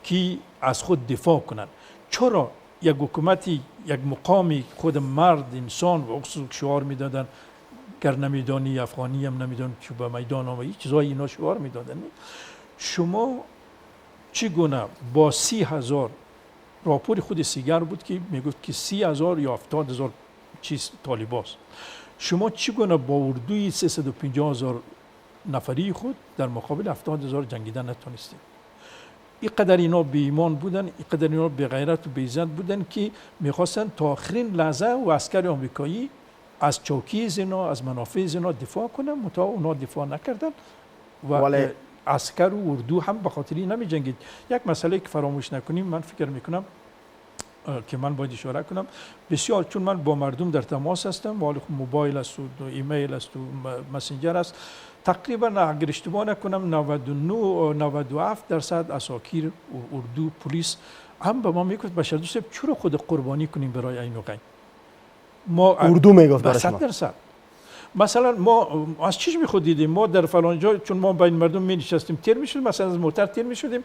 Speaker 2: که از خود دفاع کنند. چرا یک حکومتی، یک مقامی خود مرد، انسان و خصوص شعار میدادن، گر نمیدانی افغانی هم نمیدان که به میدان آمدی، چیزای اینا شعار میدادن. شما چگونه با 30,000 راپور خود سیگر بود که میگفت که 30,000 یا 70,000 چیز طالباست، شما چگونه با اردوی 350,000 نفری خود در مقابل 70,000 جنگیدن نتونستید؟ اینقدر اینا بی ایمان بودن، اینقدر اینا بی غیرت و بی عزت بودن که میخواستن تا آخرین لحظه و عسکر آمریکایی از چوکی زنا، از منافع زنا دفاع کنن، متا اونا دفاع نکردن و عسکر و اردو هم به خاطر این نمی جنگید. یک مسئله که فراموش نکنیم، من فکر میکنم که من باید اشاره کنم، بسیار چون من با مردم در تماس هستم، ولی موبایل است و ایمیل است و مسنجر است، تقریبا اگر اشتباه نکنم 99-97% اساکیر اردو پلیس هم به ما میگفت بشر دوست چرا خود قربانی کنیم برای این غین. ما
Speaker 1: اردو میگفت برای شما
Speaker 2: 100%. مثلا ما از چیش میخود دیدیم، ما در فلان جا چون ما بین مردم می نشستیم تیر میشدیم، مثلا از موتر تیر میشدیم،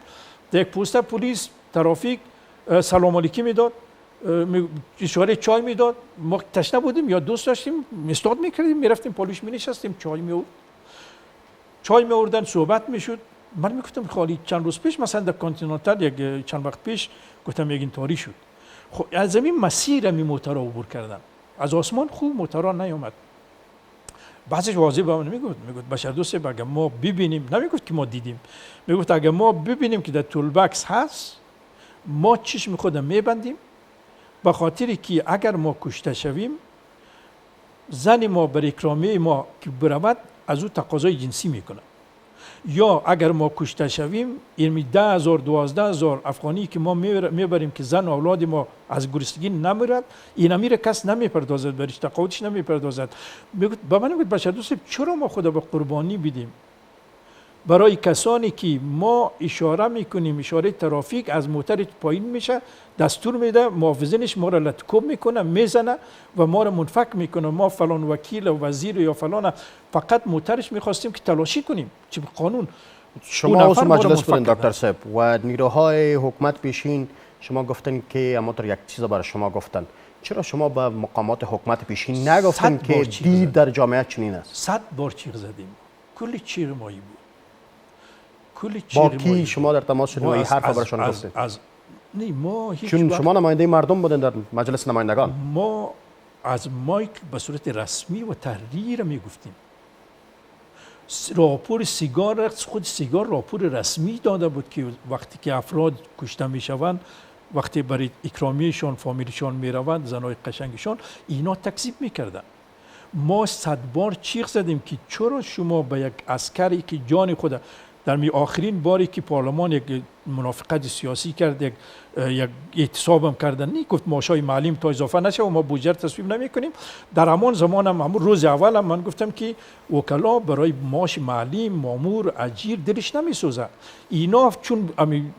Speaker 2: در یک پست پلیس ترافیک سلام علیکی میداد، اشاره چای میداد، ما تشنه بودیم یا دوست داشتیم استاد میکردیم، میرفتیم پالیش می نشستیم، چای می آوردن، صحبت میشد. من میگفتم خالی چند روز پیش مثلا در کانتیننتال یک چند وقت پیش گفتم یک اینطوری شد. خب از زمین مسیر می موترها عبور کردن، از آسمان خوب موترها نیامد. بعضیش واضح به من میگفت بشر دوست اگه ما ببینیم، نمیگفت که ما دیدیم، میگفت اگه ما ببینیم که در تولبکس هست، ما چشم خودم میبندیم، به خاطر که اگر ما کشته شویم، زن ما بر اکرامیه ما که برود از او تقاضای جنسی میکنه، یا اگر ما کشته شویم این 10,000 12,000 افغانی که ما میبریم که زن و اولاد ما از گرسنگی نمیرد، این امیر کس نمیپردازد، برش تقاعدش نمیپردازد. به من میگه بچه دوست چرا ما خدا به قربانی بدیم برای کسانی که ما اشاره میکنیم، اشاره ترافیک از موتر پایین میشه، دستور میده، محافظینش ما را لطکوب میکنه، میزنه و ما را منفک میکنه. ما فلان وکیل و وزیر یا فلان فقط موترش میخواستیم که تلاشی کنیم چه قانون.
Speaker 1: شما از مجلس بودین دکتر صاحب و نیروهای حکومت پیشین شما گفتن که همونطور یک چیز برای شما گفتن، چرا شما به مقامات حکومت پیشین نگفتن که دید در جامعه چنین است؟
Speaker 2: 100 بار چیغ زدیم، کلی چیغ مایی بود.
Speaker 1: با کی شما در تماس شدید و این حرف برشان گفتید؟
Speaker 2: نه ما هیچ
Speaker 1: چون شما نماینده مردم بودن در مجلس نمایندگان.
Speaker 2: ما از مایک به صورت رسمی و تحریر میگفتیم. راپور سیگار، خود سیگار راپور رسمی داده بود که وقتی که افراد کشته میشوند وقتی برای اکرامیشان فامیلشان میروند زنای قشنگشان اینا تکذیب میکردن. ما 100 بار چیغ زدیم که چرا شما به یک عسکری که جان خود در آخرین باری که پارلمان یک منافقت سیاسی کرد، یک اعتصابم کردن، نی گفت ماشای معلم تا اضافه نشه و ما بودجه تصویب نمی کنیم. در همان زمان همون روز اول من گفتم که وکلا برای معاش معلم، مامور، اجیر دلش نمی سوزه. اینا چون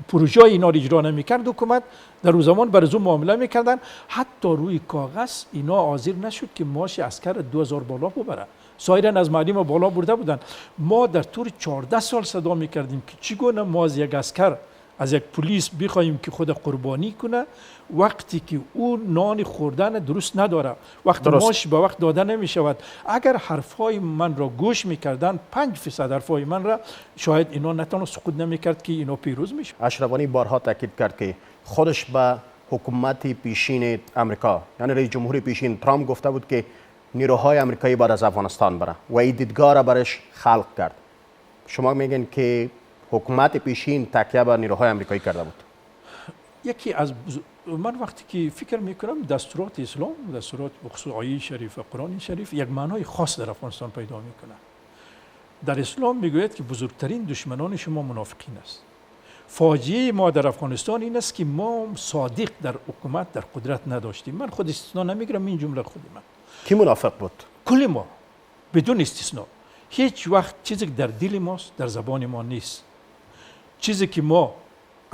Speaker 2: پروژه اینا رو اجرا نمی کرد حکومت، در اون زمان برای اون معامله میکردن. حتی روی کاغذ اینا حاضر نشد که معاش عسکر 2000 بالا ببره. سایرن از معلم بالا برده بودن. ما در طور 14 سال صدا میکردیم که چگونه ما از یک عسکر، از یک پلیس بخواهیم که خود قربانی کنه وقتی که او نان خوردن درست نداره، وقتی معاش به وقت داده نمی شود. اگر حرفهای من را گوش میکردن، 5% حرفهای من را، شاید اینا نتانو سقوط نمیکرد که اینا پیروز میشه.
Speaker 1: اشرف غنی بارها تاکید کرد که خودش به حکومت پیشین امریکا، یعنی رئیس جمهور پیشین ترامپ گفته بود که نیروهای امریکایی باید از افغانستان بره و این دیدگاه را برش خلق کرد. شما میگن که حکومت پیشین تکیه بر نیروهای امریکایی کرده بود؟
Speaker 2: یکی از من وقتی که فکر میکنم دستورات اسلام، دستورات بخصوص آیه شریف و قرآن شریف یک معنای خاص در افغانستان پیدا میکنه. در اسلام میگوید که بزرگترین دشمنان شما منافقین است. فاجعه ما در افغانستان این است که ما صادق در حکومت در قدرت نداشتیم. من خود استثنا نمیگیرم، این جمله خود من.
Speaker 1: کی منافق بود؟
Speaker 2: کل ما بدون استثنا. هیچ وقت چیزی که در دل ماست در زبان ما نیست. چیزی که ما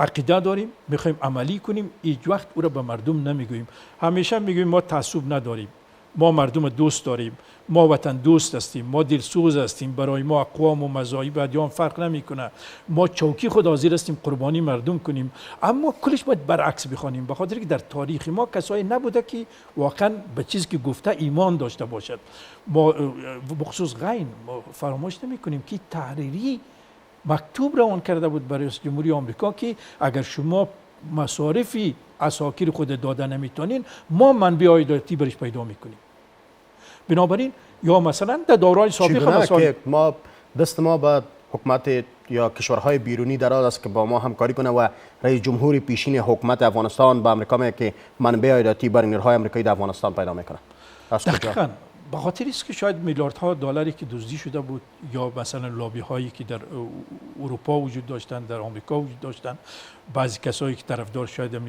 Speaker 2: عقیده داریم میخوایم عملی کنیم، هیچ وقت او را به مردم نمیگوییم. همیشه میگوییم ما تعصب نداریم، ما مردم دوست داریم، ما وطن دوست هستیم، ما دلسوز هستیم، برای ما اقوام و مذاهب ادیان فرق نمیکنه، ما چوکی خود حاضر هستیم قربانی مردم کنیم. اما کلش باید برعکس بخوانیم، به خاطر که در تاریخ ما کسایی نبوده که واقعا به چیزی که گفته ایمان داشته باشد. ما بخصوص غین ما فراموش نمیکنیم که تحریری مکتوب روان کرده بود برای رئیس جمهوری آمریکا که اگر شما مصارفی عساکر خود داده نمیتونین، ما منبع عایداتی برش پیدا میکنیم. بنابراین یا مثلا در دوران سابق
Speaker 1: که ما دست ما به حکومت یا کشورهای بیرونی دراز است که با ما همکاری کنه و رئیس جمهور پیشین حکومت افغانستان به امریکا میگه که منبع عایداتی برای نیروهای آمریکایی در افغانستان پیدا میکنه.
Speaker 2: دقیقاً به خاطر است که شاید میلیاردها دلاری که دزدی شده بود، یا مثلا لابی هایی که در اروپا وجود داشتن، در آمریکا وجود داشتن، بعضی کسایی که طرفدار شاید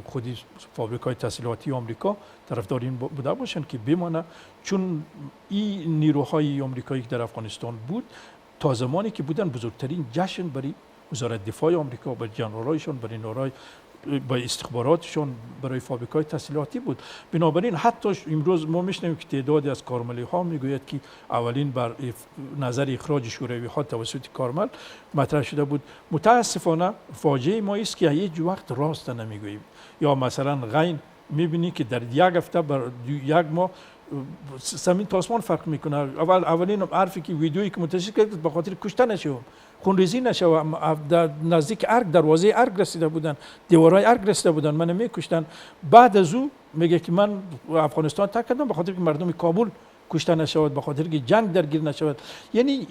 Speaker 2: خودی فابریکای تسلیحاتی آمریکا طرفدار این بوده باشن که بمانه، چون این نیروهای آمریکایی که در افغانستان بود تا زمانی که بودن بزرگترین جشن برای وزارت دفاع آمریکا، برای جنرالایشون، برای نورای با استخباراتشون، برای فابریکای تسلیحاتی بود. بنابراین حتی امروز ما میشنویم که تعدادی از کارملی ها میگوید که اولین بر نظر اخراج شوروی ها توسط کارمل مطرح شده بود. متاسفانه فاجعه ما است که هیچ وقت راست نمیگوییم. یا مثلا غین میبینی که در یک هفته بر یک ماه زمین تا آسمان فرق میکنه. اولین حرفی که ویدیویی که منتشر کرد به خاطر کشته نشه، خونریزی نشه، در نزدیک ارگ، دروازه ارگ رسیده بودن، دیوارهای ارگ رسیده بودن، من میکشتن. بعد از او میگه که من افغانستان ترک کردم به خاطر که مردم کابل کشته نشود، به خاطر که جنگ درگیر نشود. یعنی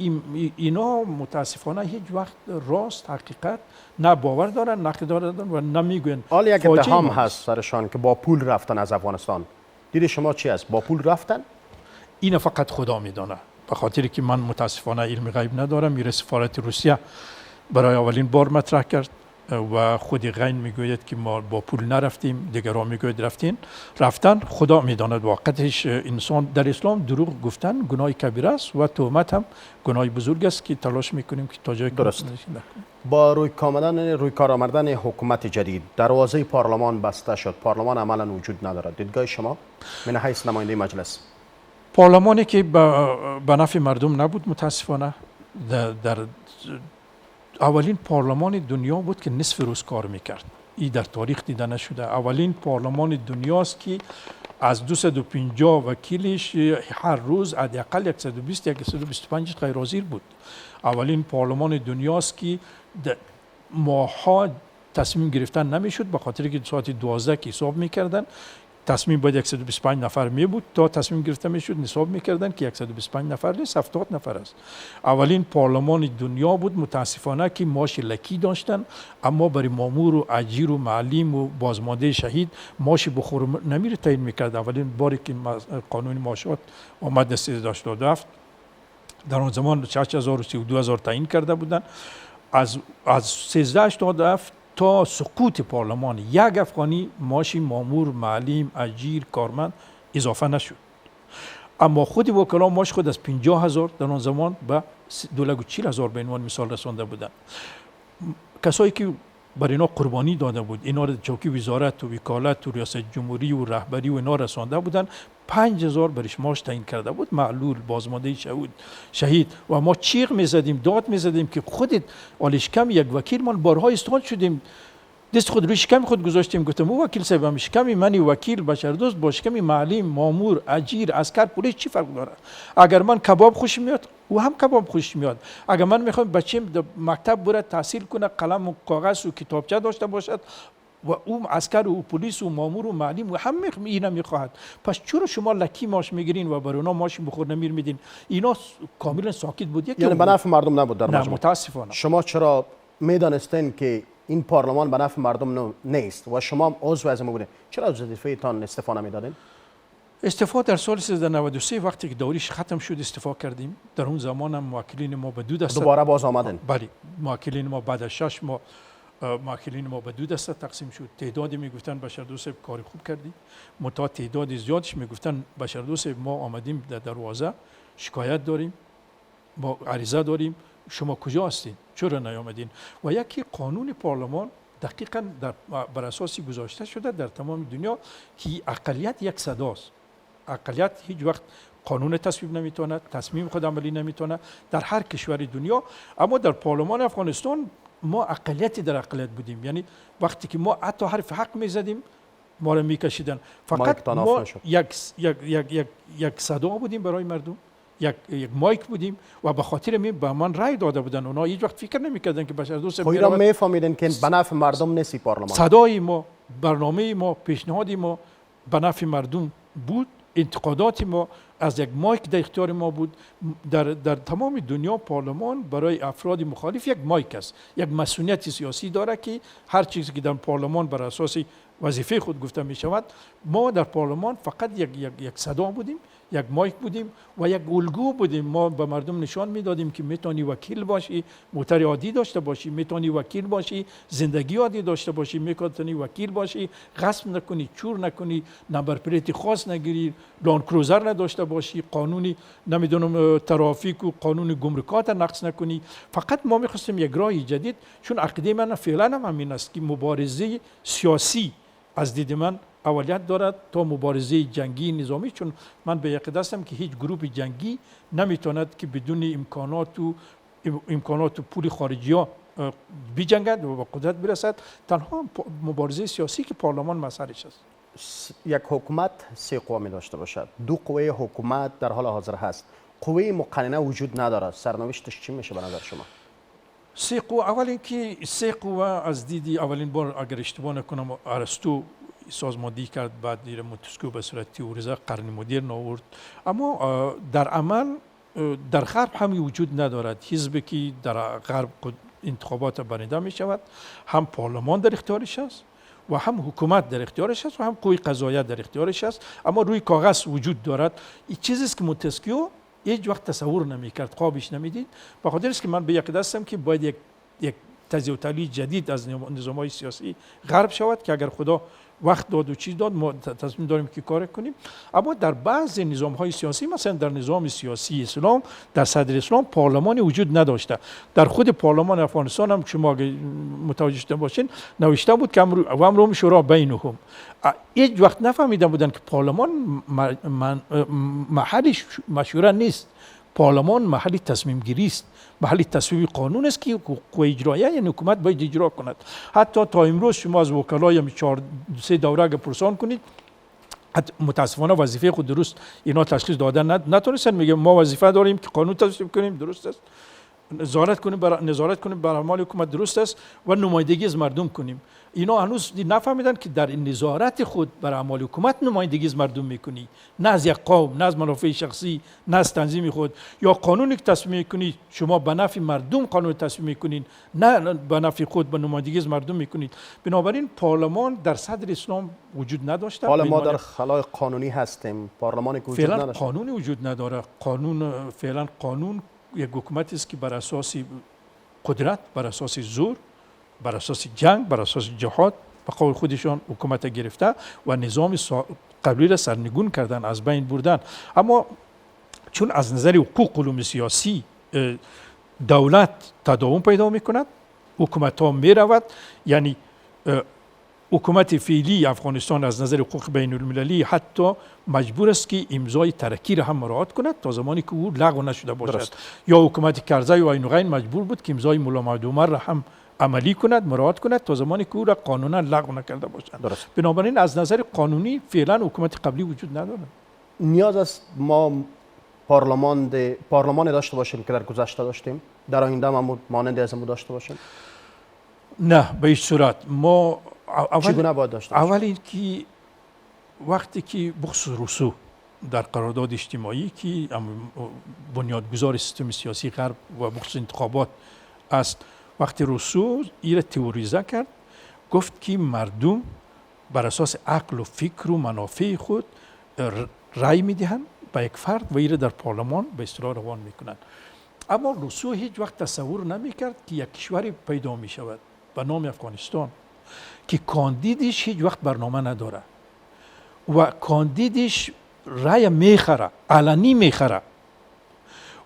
Speaker 2: اینا متاسفانه هیچ وقت راست حقیقت نه باور دارن، نه دارن و نمیگن.
Speaker 1: حالا یک اتهام هست سرشان که با پول رفتن از افغانستان. دید شما چی است؟ با پول رفتن؟
Speaker 2: این فقط خدا میدانه، به خاطر که من متاسفانه علم غیب ندارم. میره سفارت روسیه برای اولین بار مطرح کرد و خود غین میگوید که ما با پول نرفتیم، دیگران میگوید رفتن. خدا میداند واقعتش. انسان در اسلام دروغ گفتن گناه کبیره است و تهمت هم گناه بزرگ است که تلاش میکنیم که تا جای
Speaker 1: درست. با روی کار آمدن حکومت جدید دروازه پارلمان بسته شد، پارلمان عملا وجود ندارد. دیدگاه شما من حیث نماینده مجلس؟
Speaker 2: پارلمانی که به نفع مردم نبود متاسفانه. در اولین پارلمان دنیا بود که نصف روز کار میکرد. این در تاریخ دیده نشده. اولین پارلمان دنیاست که از 250 وکیلش هر روز حداقل 120 یا 125 غیر حاضر بود. اولین پارلمان دنیاست که ماها تصمیم گرفتن نمیشد، به خاطر که ساعت 12 که حساب میکردن تصمیم باید 125 نفر می بود تا تصمیم گرفته میشد نصاب میکردن که 125 نفر نیست 70 نفر است. اولین پارلمان دنیا بود متاسفانه که معاش لکی داشتن، اما برای مامور و اجیر و معلم و بازمانده شهید معاش بخور نمیره تعیین میکرد. اولین باری که قانون معاشات آمد 1387 در اون زمان 6000 و 32000 تعیین کرده بودن. از 1387 تا سقوط پارلمان یک افغانی معاش مامور، معلم، اجیر، کارمند اضافه نشد. اما خود وکلا معاش خود از 50000 در آن زمان به 240,000 به عنوان مثال رسانده بودند. کسایی که بر اینا قربانی داده بود، اینا را چوکی وزارت و وکالت و ریاست جمهوری و رهبری و اینا رسانده بودند، 5000 برش معاش تعیین کرده بود، معلول، بازمانده شهید. و ما چیغ میزدیم، داد میزدیم که خودت آل شکم یک وکیل من بارها استاد شدیم، دست خود روی شکم خود گذاشتیم، گفتم او وکیل صاحب هم شکمی منی وکیل بشردوست با شکمی معلم، مامور، اجیر، عسکر، پلیس چی فرق داره؟ اگر من کباب خوش میاد او هم کباب خوش میاد. اگر من میخوام بچه‌م در مکتب بره تحصیل کنه، قلم و کاغذ و کتابچه داشته باشد و او عسکر و پلیس و مامور و معلم و هم اینا میخواهد. پس چرا شما لکی ماش میگیرین و برای اونا ماش بخور نمیر میدین؟ اینا کاملا ساکت بود.
Speaker 1: یعنی به نفع مردم نبود در مجموع.
Speaker 2: نه متاسفانه.
Speaker 1: شما چرا میدانستین که این پارلمان به نفع مردم نیست و شما هم عضو از ما بودین، چرا از وظیفه تان استعفا نمیدادین؟
Speaker 2: استعفا در سال 1393 وقتی که دوریش ختم شد استعفا کردیم. در اون زمان هم موکلین ما به دو دسته
Speaker 1: دوباره باز آمدن.
Speaker 2: بله، موکلین ما بعد از 6 ماه موکلین ما به دو دسته تقسیم شد. تعدادی میگفتن بشردوست کار خوب کردی، متا تعداد زیادش میگفتن بشردوست ما آمدیم در دروازه شکایت داریم، ما عریضه داریم، شما کجا هستین؟ چرا نیامدین؟ و یکی قانون پارلمان دقیقاً بر اساسی گذاشته شده در تمام دنیا که اقلیت یک صداست. اقلیت هیچ وقت قانون تصویب نمیتونه، تصمیم خود عملی نمیتونه در هر کشور دنیا. اما در پارلمان افغانستان ما اقلیتی در اقلیت بودیم، یعنی وقتی که ما حتی حرف حق میزدیم ما را میکشیدن. فقط ما یک صدا بودیم برای مردم، یک مایک بودیم و به خاطر می به من رای داده بودن. اونا هیچ وقت فکر نمیکردن که بشردوست
Speaker 1: خیلی میفهمیدن که به نفع مردم نیستی پارلمان.
Speaker 2: صدای ما، برنامه ما، پیشنهاد ما به نفع مردم بود. انتقادات ما از یک مایک در اختیار ما بود. در تمام دنیا پارلمان برای افراد مخالف یک مایک است، یک مسئولیت سیاسی داره که هر چیزی که در پارلمان بر اساس وظیفه خود گفته می شود. ما در پارلمان فقط یک صدا بودیم، یک مایک بودیم و یک الگو بودیم. ما به مردم نشان میدادیم که میتونی وکیل باشی، موتر عادی داشته باشی، میتونی وکیل باشی، زندگی عادی داشته باشی، میتونی وکیل باشی، غصب نکنی، چور نکنی، نمبر پلیت خاص نگیری، لان کروزر نداشته باشی، قانونی نمیدونم ترافیک و قانون گمرکات نقض نکنی. فقط ما میخواستیم یک راه جدید، چون عقیده من فعلا هم همین است که مبارزه سیاسی از دید من اولیت دارد تا مبارزه جنگی نظامی، چون من به یقین هستم که هیچ گروه جنگی نمیتواند که بدون امکانات و پول خارجی ها بجنگد و به قدرت برسد. تنها مبارزه سیاسی که پارلمان مسئلهش است.
Speaker 1: یک حکومت سه قوه می داشته باشد، دو قوه حکومت در حال حاضر هست، قوه مقننه وجود ندارد، سرنوشتش چی میشه به نظر شما؟
Speaker 2: سه قوه، اول اینکه سه قوه از دیدی اولین بار اگر اشتباه نکنم ارسطو سازماندهی کرد، بعد دیر مونتسکیو به صورت تئوریزه قرن مدرن آورد. اما در عمل در غرب همی وجود ندارد. حزبی که در غرب انتخابات برنده می شود، هم پارلمان در اختیارش است و هم حکومت در اختیارش است و هم قوه قضاییه در اختیارش است. اما روی کاغذ وجود دارد. این چیزی است که مونتسکیو هیچ وقت تصور نمیکرد، خوابش نمیدید. به خاطر است که من به یقین هستم که باید یک تجزیه و تحلیل جدید از نظام‌های سیاسی غرب شود که اگر خدا وقت داد و چیز داد ما تصمیم داریم که کار کنیم. اما در بعضی نظام‌های سیاسی، مثلا در نظام سیاسی اسلام، در صدر اسلام پارلمانی وجود نداشته. در خود پارلمان افغانستان هم شما متوجه شده باشین نوشته بود که امر شورا بینهم. هیچ وقت نفهمیده بودن که پارلمان محل مشوره نیست. پارلمان محل تصمیم گیری است، محل تصویب قانون است که قوه اجراییه یعنی حکومت باید اجرا کند. حتی تا امروز شما از وکلای 4-3 دوره اگر پرسان کنید، متاسفانه وظیفه خود درست اینا تشخیص دادن نتونستن. میگه ما وظیفه داریم که قانون تصویب کنیم، درست است، نظارت کنیم بر اعمال حکومت، درست است، و نمایندگی از مردم کنیم. اینا هنوز نفهمیدن که در این نظارت خود بر اعمال حکومت نمایندگی از مردم میکنی، نه از یک قوم، نه از منافع شخصی، نه از تنظیم خود. یا قانونی که تصمیم میکنید شما به نفع مردم قانون تصمیم میکنید، نه به نفع خود به نمایندگی از مردم میکنید. بنابراین پارلمان در صدر اسلام وجود نداشته.
Speaker 1: حالا ما در خلای قانونی هستیم، پارلمانی که وجود
Speaker 2: فعلا
Speaker 1: نداشته.
Speaker 2: قانونی وجود نداره. فعلا قانون یک حکومتی است که بر اساس قدرت، بر اساس زور، بر اساس جنگ، بر اساس جهاد به قول خودشان حکومت گرفته و نظام قبلی را سرنگون کردن، از بین بردن. اما چون از نظر حقوق علوم سیاسی دولت تداوم پیدا میکند، حکومت ها می رود، یعنی حکومت فعلی افغانستان از نظر حقوق بین المللی حتی مجبور است که امضای ترکی را هم مراعات کند تا زمانی که او لغو نشده باشد. درست. یا حکومت کرزی و عینوغین مجبور بود که امضای ملا محمد عمر را هم عملی کند، مراعات کند تا زمانی که او را قانونا لغو نکرده باشد. درست. بنابراین از نظر قانونی فعلا حکومت قبلی وجود ندارد.
Speaker 1: نیاز است ما پارلمان داشته باشیم که در گذشته داشتیم، در آینده ما مانند از ما داشته باشیم؟
Speaker 2: نه، به هیچ صورت. ما
Speaker 1: چگونه باید داشته باشیم؟
Speaker 2: اول اینکه وقتی که بخصوص روسو در قرارداد اجتماعی که بنیادگذار سیستم سیاسی غرب و بخصوص انتخابات است، وقتی روسو این را تئوریزه کرد، گفت که مردم بر اساس عقل و فکر و منافع خود رای میدهند به یک فرد و این را در پارلمان به اصطلاح روان میکنند. اما روسو هیچ وقت تصور نمیکرد که یک کشوری پیدا می شود به نام افغانستان که کاندیدش هیچ وقت برنامه نداره و کاندیدش رای میخره، علنی میخره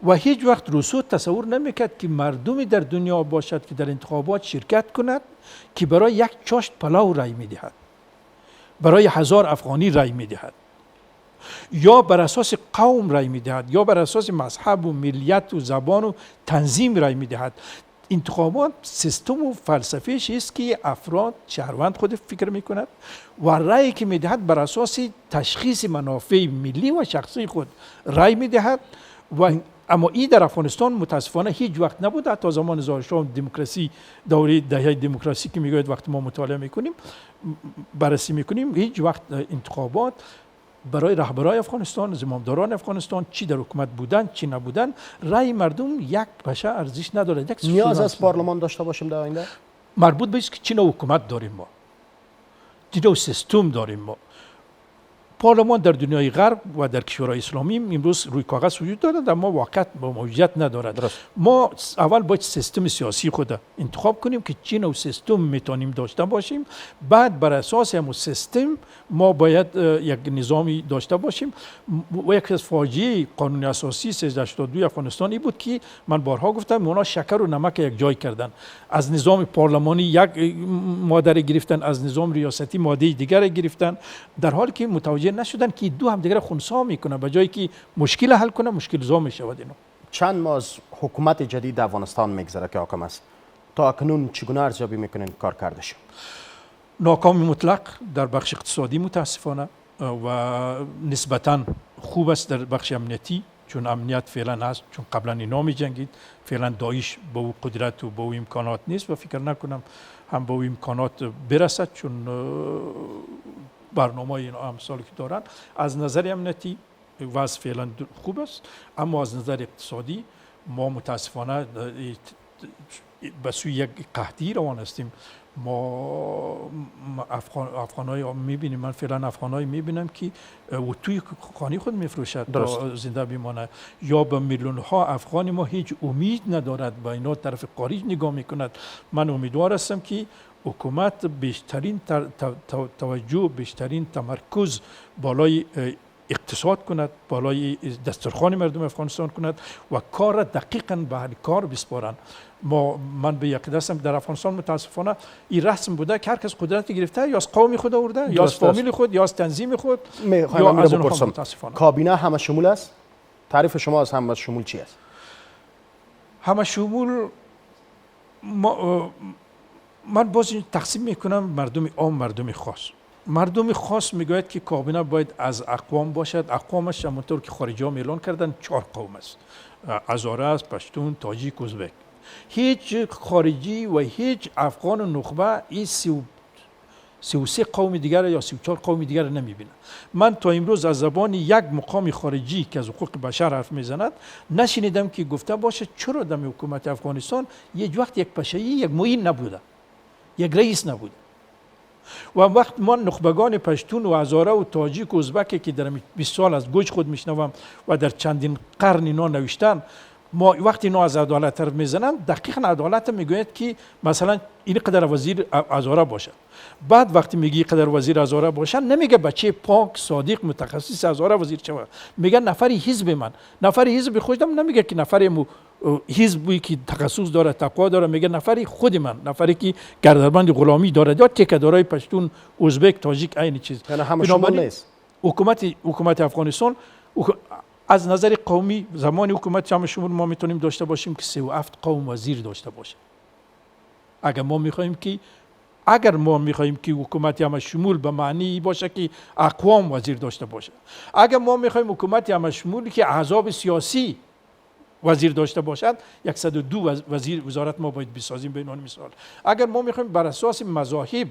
Speaker 2: و هیچ وقت روسو تصور نمیکرد که مردمی در دنیا باشد که در انتخابات شرکت کند که برای یک چاشت پلاو رای میدهد، برای 1000 افغانی رای میدهد، یا بر اساس قوم رای میدهد، یا بر اساس مذهب و ملیت و زبان و تنظیم رای میدهد. انتخابات سیستم و فلسفهش است که افراد شهروند خود فکر میکند و رأی که میدهد بر اساس تشخیص منافع ملی و شخصی خود رأی میدهد. و اما این در افغانستان متاسفانه هیچ وقت نبود. تا زمان ظاهر شاه دموکراسی، دوره دهه دموکراسی که میگوید وقت ما مطالعه میکنیم، بررسی میکنیم، هیچ وقت انتخابات برای رهبرای افغانستان، زمامداران افغانستان، چی در حکومت بودن چی نبودن، رأی مردم یک پشه ارزش نداره.
Speaker 1: نیاز است پارلمان داشته باشیم در آینده؟
Speaker 2: مربوط به است که چی نوع حکومت داریم ما، چی نوع سیستم داریم ما. پارلمان در دنیای غرب و در کشورهای اسلامی امروز روی کاغذ وجود دارد اما واقعیت با موجودیت ندارد. درست. ما اول باید سیستم سیاسی خود انتخاب کنیم که چه نوع سیستم میتونیم داشته باشیم، بعد بر اساس همون سیستم ما باید یک نظامی داشته باشیم. و یک از فاجعه قانون اساسی 1382 افغانستانی بود که من بارها گفتم اونا شکر و نمک یک جای کردن، از نظام پارلمانی یک ماده گرفتن، از نظام ریاستی ماده دیگر گرفتن، در حالی که متوجه نشدن که دو هم دیگر خنثی میکنه، به جایی که مشکل حل کنه مشکل زا میشود. اینو
Speaker 1: چند ماه از حکومت جدید افغانستان میگذره که حاکم است، تا اکنون چگونه ارزیابی میکنین کار کردش؟
Speaker 2: ناکام مطلق در بخش اقتصادی متاسفانه و نسبتاً خوب است در بخش امنیتی، چون امنیت فعلا هست، چون قبلا اینا می جنگید. فعلا داعش با او قدرت و با او امکانات نیست و فکر نکنم هم با او امکانات برسد، چون برنامه اینا امثال که دارن. از نظر امنیتی وضع فعلا خوب است، اما از نظر اقتصادی ما متاسفانه به سوی یک قحطی روان هستیم. ما افغانای میبینیم، من فعلا افغانای میبینم که توی خانه خود میفروشد تا زنده بمانه، یا به میلیون ها افغانی ما هیچ امید ندارد، با اینا طرف خارج نگاه میکند. من امیدوار هستم که حکومت بیشترین توجه، بیشترین تمرکز بالای اقتصاد کند، بالای دسترخوان مردم افغانستان کند و کار را دقیقاً به اهل کار بسپارند. من به یک دستم در افغانستان متاسفانه این رسم بوده که هر کس قدرت گرفته یا از قوم خود آورده، یا از فامیل خود، یا از تنظیم خود، یا از اونها. متاسفانه
Speaker 1: کابینه همه شمول است؟ تعریف شما از همه شمول چی است؟
Speaker 2: همه شمول من باز تقسیم میکنم مردم عام، مردم خاص. مردم خاص میگوید که کابینه باید از اقوام باشد. اقوامش همونطور که خارجی ها اعلان کردن 4 قوم است: هزاره است، پشتون، تاجیک، ازبک. هیچ خارجی و هیچ افغان نخبه این 33 قوم دیگر یا 34 قوم دیگر نمیبینه. من تا امروز از زبان یک مقام خارجی که از حقوق بشر حرف میزند نشنیدم که گفته باشه چرا در حکومت افغانستان یک وقت یک پشه‌ای یک معین نبوده، یک رئیس نبوده. و وقت ما نخبگان پشتون و هزاره و تاجیک و ازبک که در 20 سال از گوش خود میشنوم و در چندین قرن اینا نوشتن، ما وقتی اینا از عدالت حرف میزنن دقیقا عدالت میگوید که مثلا این قدر وزیر هزاره باشه. بعد وقتی میگی قدر وزیر هزاره باشه نمیگه بچه پاک صادق متخصص هزاره وزیر چه، میگه نفری حزب من، نفری حزب خودم، نمیگه که نفری حزبی که تخصص داره تقوا داره، میگه نفری خود من، نفری که گردنبند غلامی داره یا تکه‌دارای پشتون ازبک تاجیک عین چیز.
Speaker 1: یعنی همه شمول نیست.
Speaker 2: حکومت افغانستان از نظر قومی زمان حکومت جمع شمول ما میتونیم داشته باشیم که 37 قوم وزیر داشته باشه. اگر ما میخوایم که حکومت جمع شمول به معنی باشه که اقوام وزیر داشته باشه، اگر ما میخوایم حکومت جمع شمولی که احزاب سیاسی وزیر داشته باشد 102 وزارت ما باید بسازیم به عنوان مثال. اگر ما میخوایم بر اساس مذاهب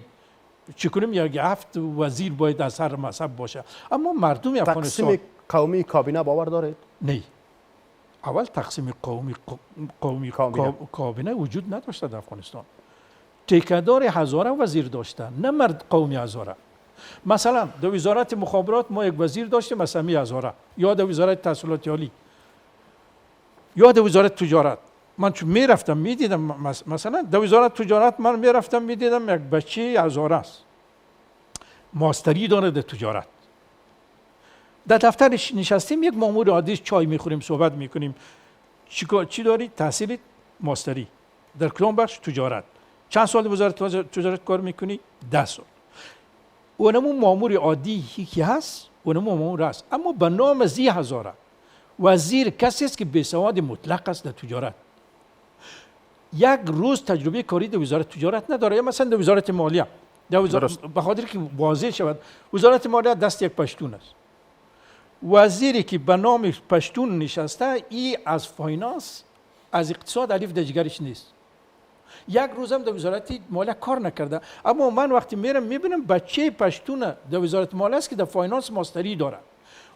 Speaker 2: چه کنیم یک 7 وزیر باید از هر مذهب باشه. اما مردم افغانستان
Speaker 1: تقسیم قومی کابینه باور دارید؟
Speaker 2: نه. اول تقسیم قومی کابینه وجود نداشته در افغانستان. تکه‌دار هزاره وزیر داشتن، نه مرد قومی هزاره. مثلا در وزارت مخابرات ما یک وزیر داشتیم اسمی هزاره، یا در وزارت تحصیلات عالی، یا در وزارت تجارت. من چون میرفتم میدیدم مثلا در وزارت تجارت من میرفتم میدیدم یک بچه هزاره است، ماستری داره در تجارت. در دفتر نشستیم یک مامور عادی چای میخوریم صحبت میکنیم، چی داری؟ تحصیل ماستری در کدام بخش؟ تجارت. چند سال وزارت تجارت کار میکنی؟ 10 سال. اونمون مامور عادی که هست، اونمون مامور هست، اما به نام زی هزاره وزیر کسی است که بی‌سواد مطلق است در تجارت. یک روز تجربه کاری در وزارت تجارت نداره. یا مثلا در وزارت مالیه، به خاطر که واضح شود وزارت مالیه دست یک پشتون است. وزیری که به نام پشتون نشسته ای از فاینانس، از اقتصاد الف در جگرش نیست. یک روزم در وزارت مالیه کار نکرده. اما من وقتی میرم میبینم بچه پشتون در وزارت مالیه است که در فاینانس ماستری داره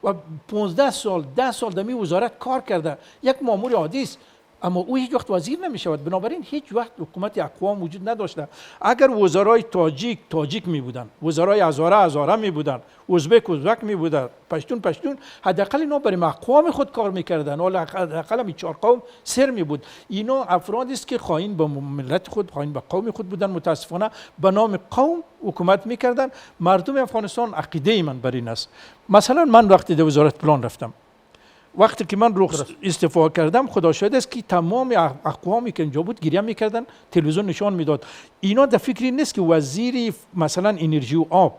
Speaker 2: و 15 سال 10 سال در این وزارت کار کرده. یک مامور عادی است اما او هیچ وقت وزیر نمیشود. بنابراین هیچ وقت حکومت اقوام وجود نداشته. اگر وزرای تاجیک می بودن، وزرای هزاره می بودن، ازبک می بودن، پشتون، حداقل اینا برای اقوام خود کار میکردن. ولی حداقل می 4 قوم سر می بود. اینا افرادی است که خائن به ملت خود، خائن به قوم خود بودن. متاسفانه به نام قوم حکومت میکردن. مردم افغانستان عقیده من بر این است. مثلا من وقتی در وزارت پلان رفتم، وقتی که من استعفا کردم، خدا شاهد است که تمام اقوامی که اینجا بود گریه میکردن، تلویزیون نشان میداد. اینا در فکری نیست که وزیری مثلا انرژی و آب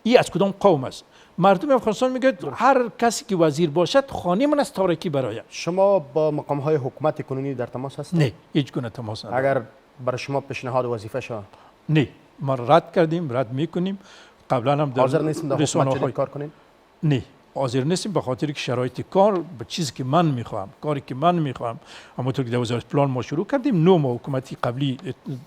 Speaker 2: ای از کدام قوم است. مردم افغانستان میگه هر کسی که وزیر باشد خانه من از تارکی برایم.
Speaker 1: شما با مقام های حکومت کنونی در تماس هستید؟
Speaker 2: نه، هیچ گونه تماس ندارم.
Speaker 1: اگر برای شما پیشنهاد وظیفه شد؟
Speaker 2: نه، ما رد کردیم، رد میکنیم. قبلا هم در
Speaker 1: حاضر نیستیم در حکومت کار کنیم؟ نه،
Speaker 2: حاضر نیستیم، به خاطر که شرایط کار به چیزی که من میخوام، کاری که من میخوام، همونطور که در وزارت پلان ما شروع کردیم، 9 ماه حکومتی قبلی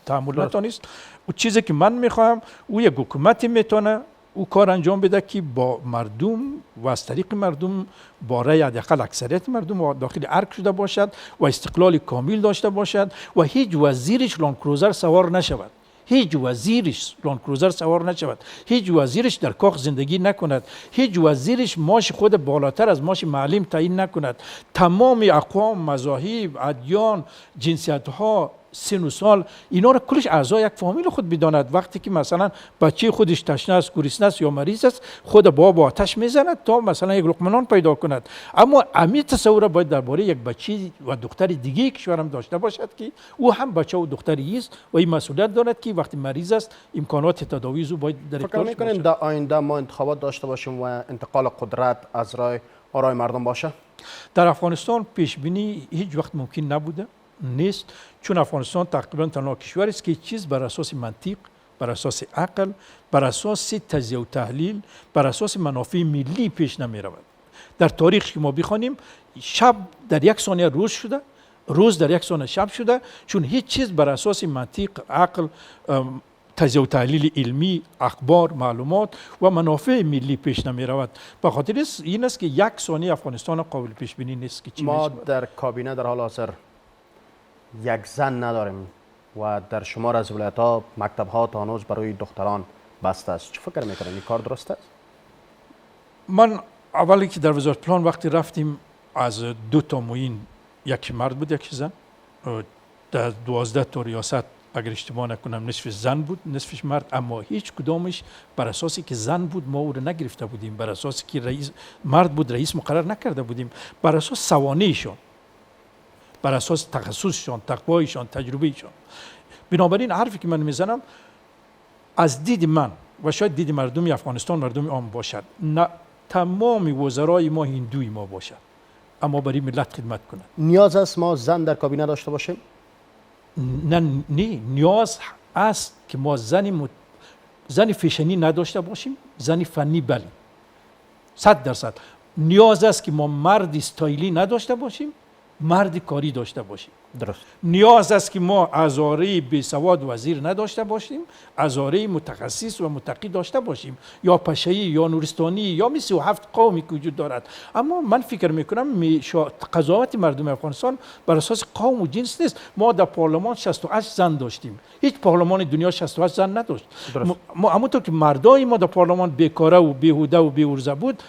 Speaker 2: تحمل نتونست. و چیزی که من میخوام او یک حکومتی میتونه او کار انجام بده که با مردم و از طریق مردم با رأی حداقل اکثریت مردم داخل ارگ شده باشد و استقلال کامل داشته باشد و هیچ وزیرش لانکروزر سوار نشود. هیچ وزیرش لانکروزر سوار نشود، هیچ وزیرش در کاخ زندگی نکند، هیچ وزیرش معاش خود بالاتر از معاش معلم تعیین نکند. تمام اقوام، مذاهب، ادیان، جنسیت ها، سن و سال، اینا را کلش اعضای یک فامیل خود بداند. وقتی که مثلا بچه خودش تشنه است، گریسنه است یا مریض است، خود با آتش میزند تا مثلا یک لقمه نان پیدا کند. اما امی تصور باید درباره یک بچه و دختر دیگه کشورم داشته باشد که او هم بچه و دختری است و این مسئولیت دارد که وقتی مریض است امکانات تداوی او باید در اختیارش باشد.
Speaker 1: فکر می‌کنید در آینده ما انتخابات داشته باشیم و انتقال قدرت از آرای مردم باشه؟
Speaker 2: در افغانستان پیش بینی هیچ وقت ممکن نبوده، نیست، چون افغانستان تقریبا تنها کشوری است که چیز بر اساس منطق، بر اساس عقل، بر اساس تجزیه و تحلیل، بر اساس منافع ملی پیش نمی رود. در تاریخ که ما بخوانیم، شب در یک ثانیه روز شده، روز در یک ثانیه شب شده، چون هیچ چیز بر اساس منطق، عقل، تجزیه و تحلیل علمی، اخبار، معلومات و منافع ملی پیش نمی رود. به خاطر این است که یک ثانیه افغانستان قابل پیش بینی نیست که چی
Speaker 1: ما
Speaker 2: میشه.
Speaker 1: در کابینه در حال حاضر یک زن نداریم و در شمار از ولایت‌ها مکتب‌ها تا هنوز برای دختران بسته است. چه فکر می‌کنید این کار درست است؟
Speaker 2: من اولی که در وزارت پلان وقتی رفتیم از 2 تا معین، یکی مرد بود یکی زن، در 12 تا ریاست اگر اشتباه نکنم نصف زن بود نصفش مرد، اما هیچ کدامش بر اساسی که زن بود ما او رو نگرفته بودیم، بر اساسی که رئیس مرد بود رئیس مقرر نکرده بودیم، بر اساس سوانحشان، بر اساس تخصصشان، تقوایشان، تجربهشان. بنابراین حرفی که من میزنم از دید من و شاید دید مردم افغانستان مردم عام باشد، نه تمام وزرای ما هندوی ما باشد اما برای ملت خدمت کنند.
Speaker 1: نیاز است ما زن در کابینه داشته باشیم؟
Speaker 2: نه نیاز است که ما زن فیشنی نداشته باشیم، زن فنی بله 100%. نیاز است که ما مرد استایلی نداشته باشیم، مرد کاری داشته باشیم.
Speaker 1: درست.
Speaker 2: نیاز است که ما هزاره بیسواد وزیر نداشته باشیم، هزاره متخصص و متقی داشته باشیم، یا پشه‌ای یا نورستانی یا می 37 قومی که وجود دارد. اما من فکر میکنم قضاوت مردم افغانستان بر اساس قوم و جنس نیست. ما در پارلمان 68 زن داشتیم، هیچ پارلمان دنیا 68 زن نداشت. ما همونطور که مردای ما در پارلمان بیکاره و بیهوده و بی‌ارزه بود،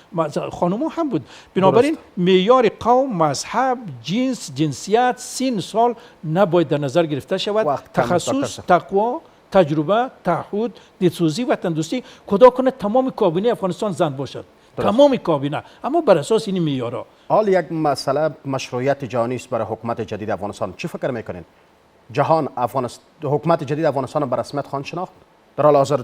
Speaker 2: خانم‌ها هم بود. بنابراین معیار قوم، مذهب، جنس، جنسیت، سن، سال نباید در نظر گرفته شود. تخصص، تقوا، تجربه، تعهد، دلسوزی و تندرستی خدا کنه تمام کابینه افغانستان زن باشد. تمام کابینه، اما بر اساس این معیارها.
Speaker 1: حال یک مسئله مشروعیت جهانی است برای حکومت جدید افغانستان. چی فکر میکنین؟ جهان حکومت جدید افغانستان به رسمیت خواهند شناخت؟ در حال حاضر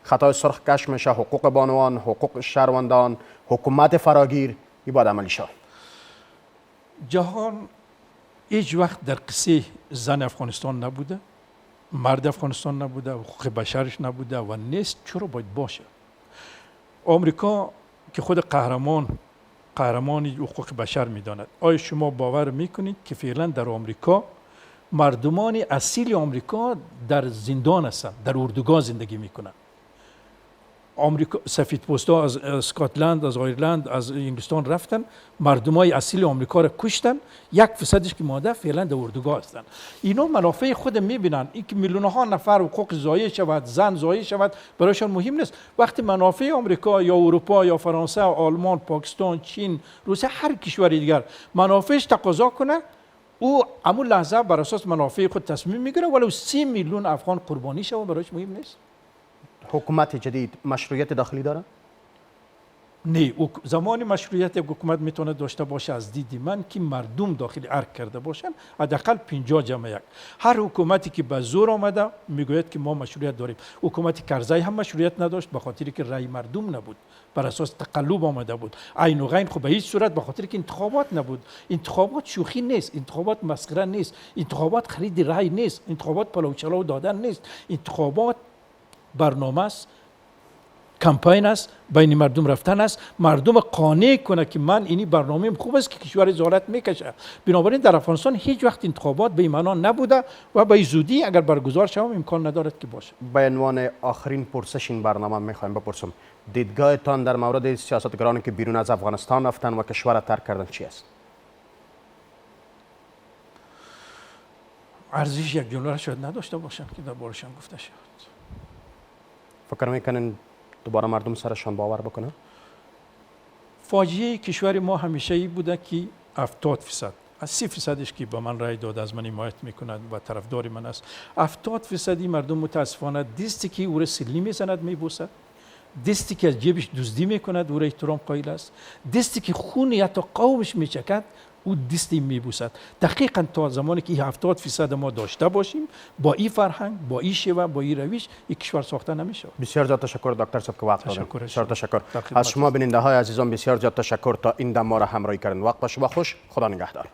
Speaker 1: خطای سرخ کش میشه، حقوق بانوان، حقوق شهروندان، حکومت فراگیر این باید عملی شود.
Speaker 2: جهان هیچ وقت در قصه زن افغانستان نبوده، مرد افغانستان نبوده، حقوق بشرش نبوده و نیست. چرا باید باشه؟ آمریکا که خود قهرمانی حقوق بشر میداند، آیا شما باور میکنید که فعلا در آمریکا مردمان اصیل آمریکا در زندان هستند، در اردوگاه زندگی میکنند؟ آمریکا سفیدپوستا از اسکاتلند، از آیرلند، از انگلستان رفتن، مردمای اصیل آمریکا را کشتن، 1% که ماده فعلا در اردوگاه هستند. اینا منافع خود میبینن. این که میلیون‌ها نفر حقوق ضایع شود، زن ضایع شود، برایشان مهم نیست. وقتی منافع آمریکا یا اروپا یا فرانسه، آلمان، پاکستان، چین، روسیه، هر کشور دیگر منافعش تقاضا کنه، او همون لحظه بر اساس منافع خود تصمیم میگیره، ولو 30 میلیون افغان قربانی شوه، برایش مهم نیست.
Speaker 1: حکومت جدید مشروعیت داخلی داره؟
Speaker 2: نه، زمان مشروعیت یک حکومت میتونه داشته باشه از دید من که مردم داخل ارگ کرده باشن، حداقل 50 جمع 1. هر حکومتی که به زور آمده میگوید که ما مشروعیت داریم. حکومت کرزی هم مشروعیت نداشت به خاطری که رأی مردم نبود، بر اساس تقلب آمده بود. عین و غین خب به هیچ صورت، به خاطری که انتخابات نبود. انتخابات شوخی نیست، انتخابات مسخره نیست، انتخابات خرید رأی نیست، انتخابات پلوچلو دادن نیست، انتخابات برنامه است، کمپین است، بین مردم رفتن است، مردم قانع کنه که من اینی برنامه‌ام خوب است که کشور زالت میکشه. بنابراین در افغانستان هیچ وقت انتخابات به این معنا نبوده و به زودی اگر برگزار شود امکان ندارد که باشه.
Speaker 1: به عنوان آخرین پرسش این برنامه میخوایم بپرسم، دیدگاهتان در مورد سیاستگرانی که بیرون از افغانستان رفتن و کشور را ترک کردن چی است؟
Speaker 2: ارزش یک جمله را شاید نداشته باشن که دربارشان گفته شود.
Speaker 1: فکر میکنین دوباره مردم سرشان باور بکنن؟
Speaker 2: فاجعه کشور ما همیشه ای بوده که 70% از 30%ش که به من رای داد، از من حمایت میکند و طرفدار من است، 70% مردم متاسفانه دستی که او را سلی میزند میبوسد، دستی که از جیبش دزدی میکند او را احترام قائل است، دستی که خون یا تا قومش میچکد او دستی میبوسد. دقیقاً تا زمانی که 70% ما داشته باشیم با این فرهنگ، با این شیوه، با این روش، این کشور ساخته نمیشه.
Speaker 1: بسیار زیاد تشکر دکتر صاحب که وقت دادید. بسیار تشکر
Speaker 2: از
Speaker 1: شما بیننده های عزیزان. بسیار زیاد تشکر تا این دم ما را همراهی کردن. وقت با شما خوش. خدا نگهدار.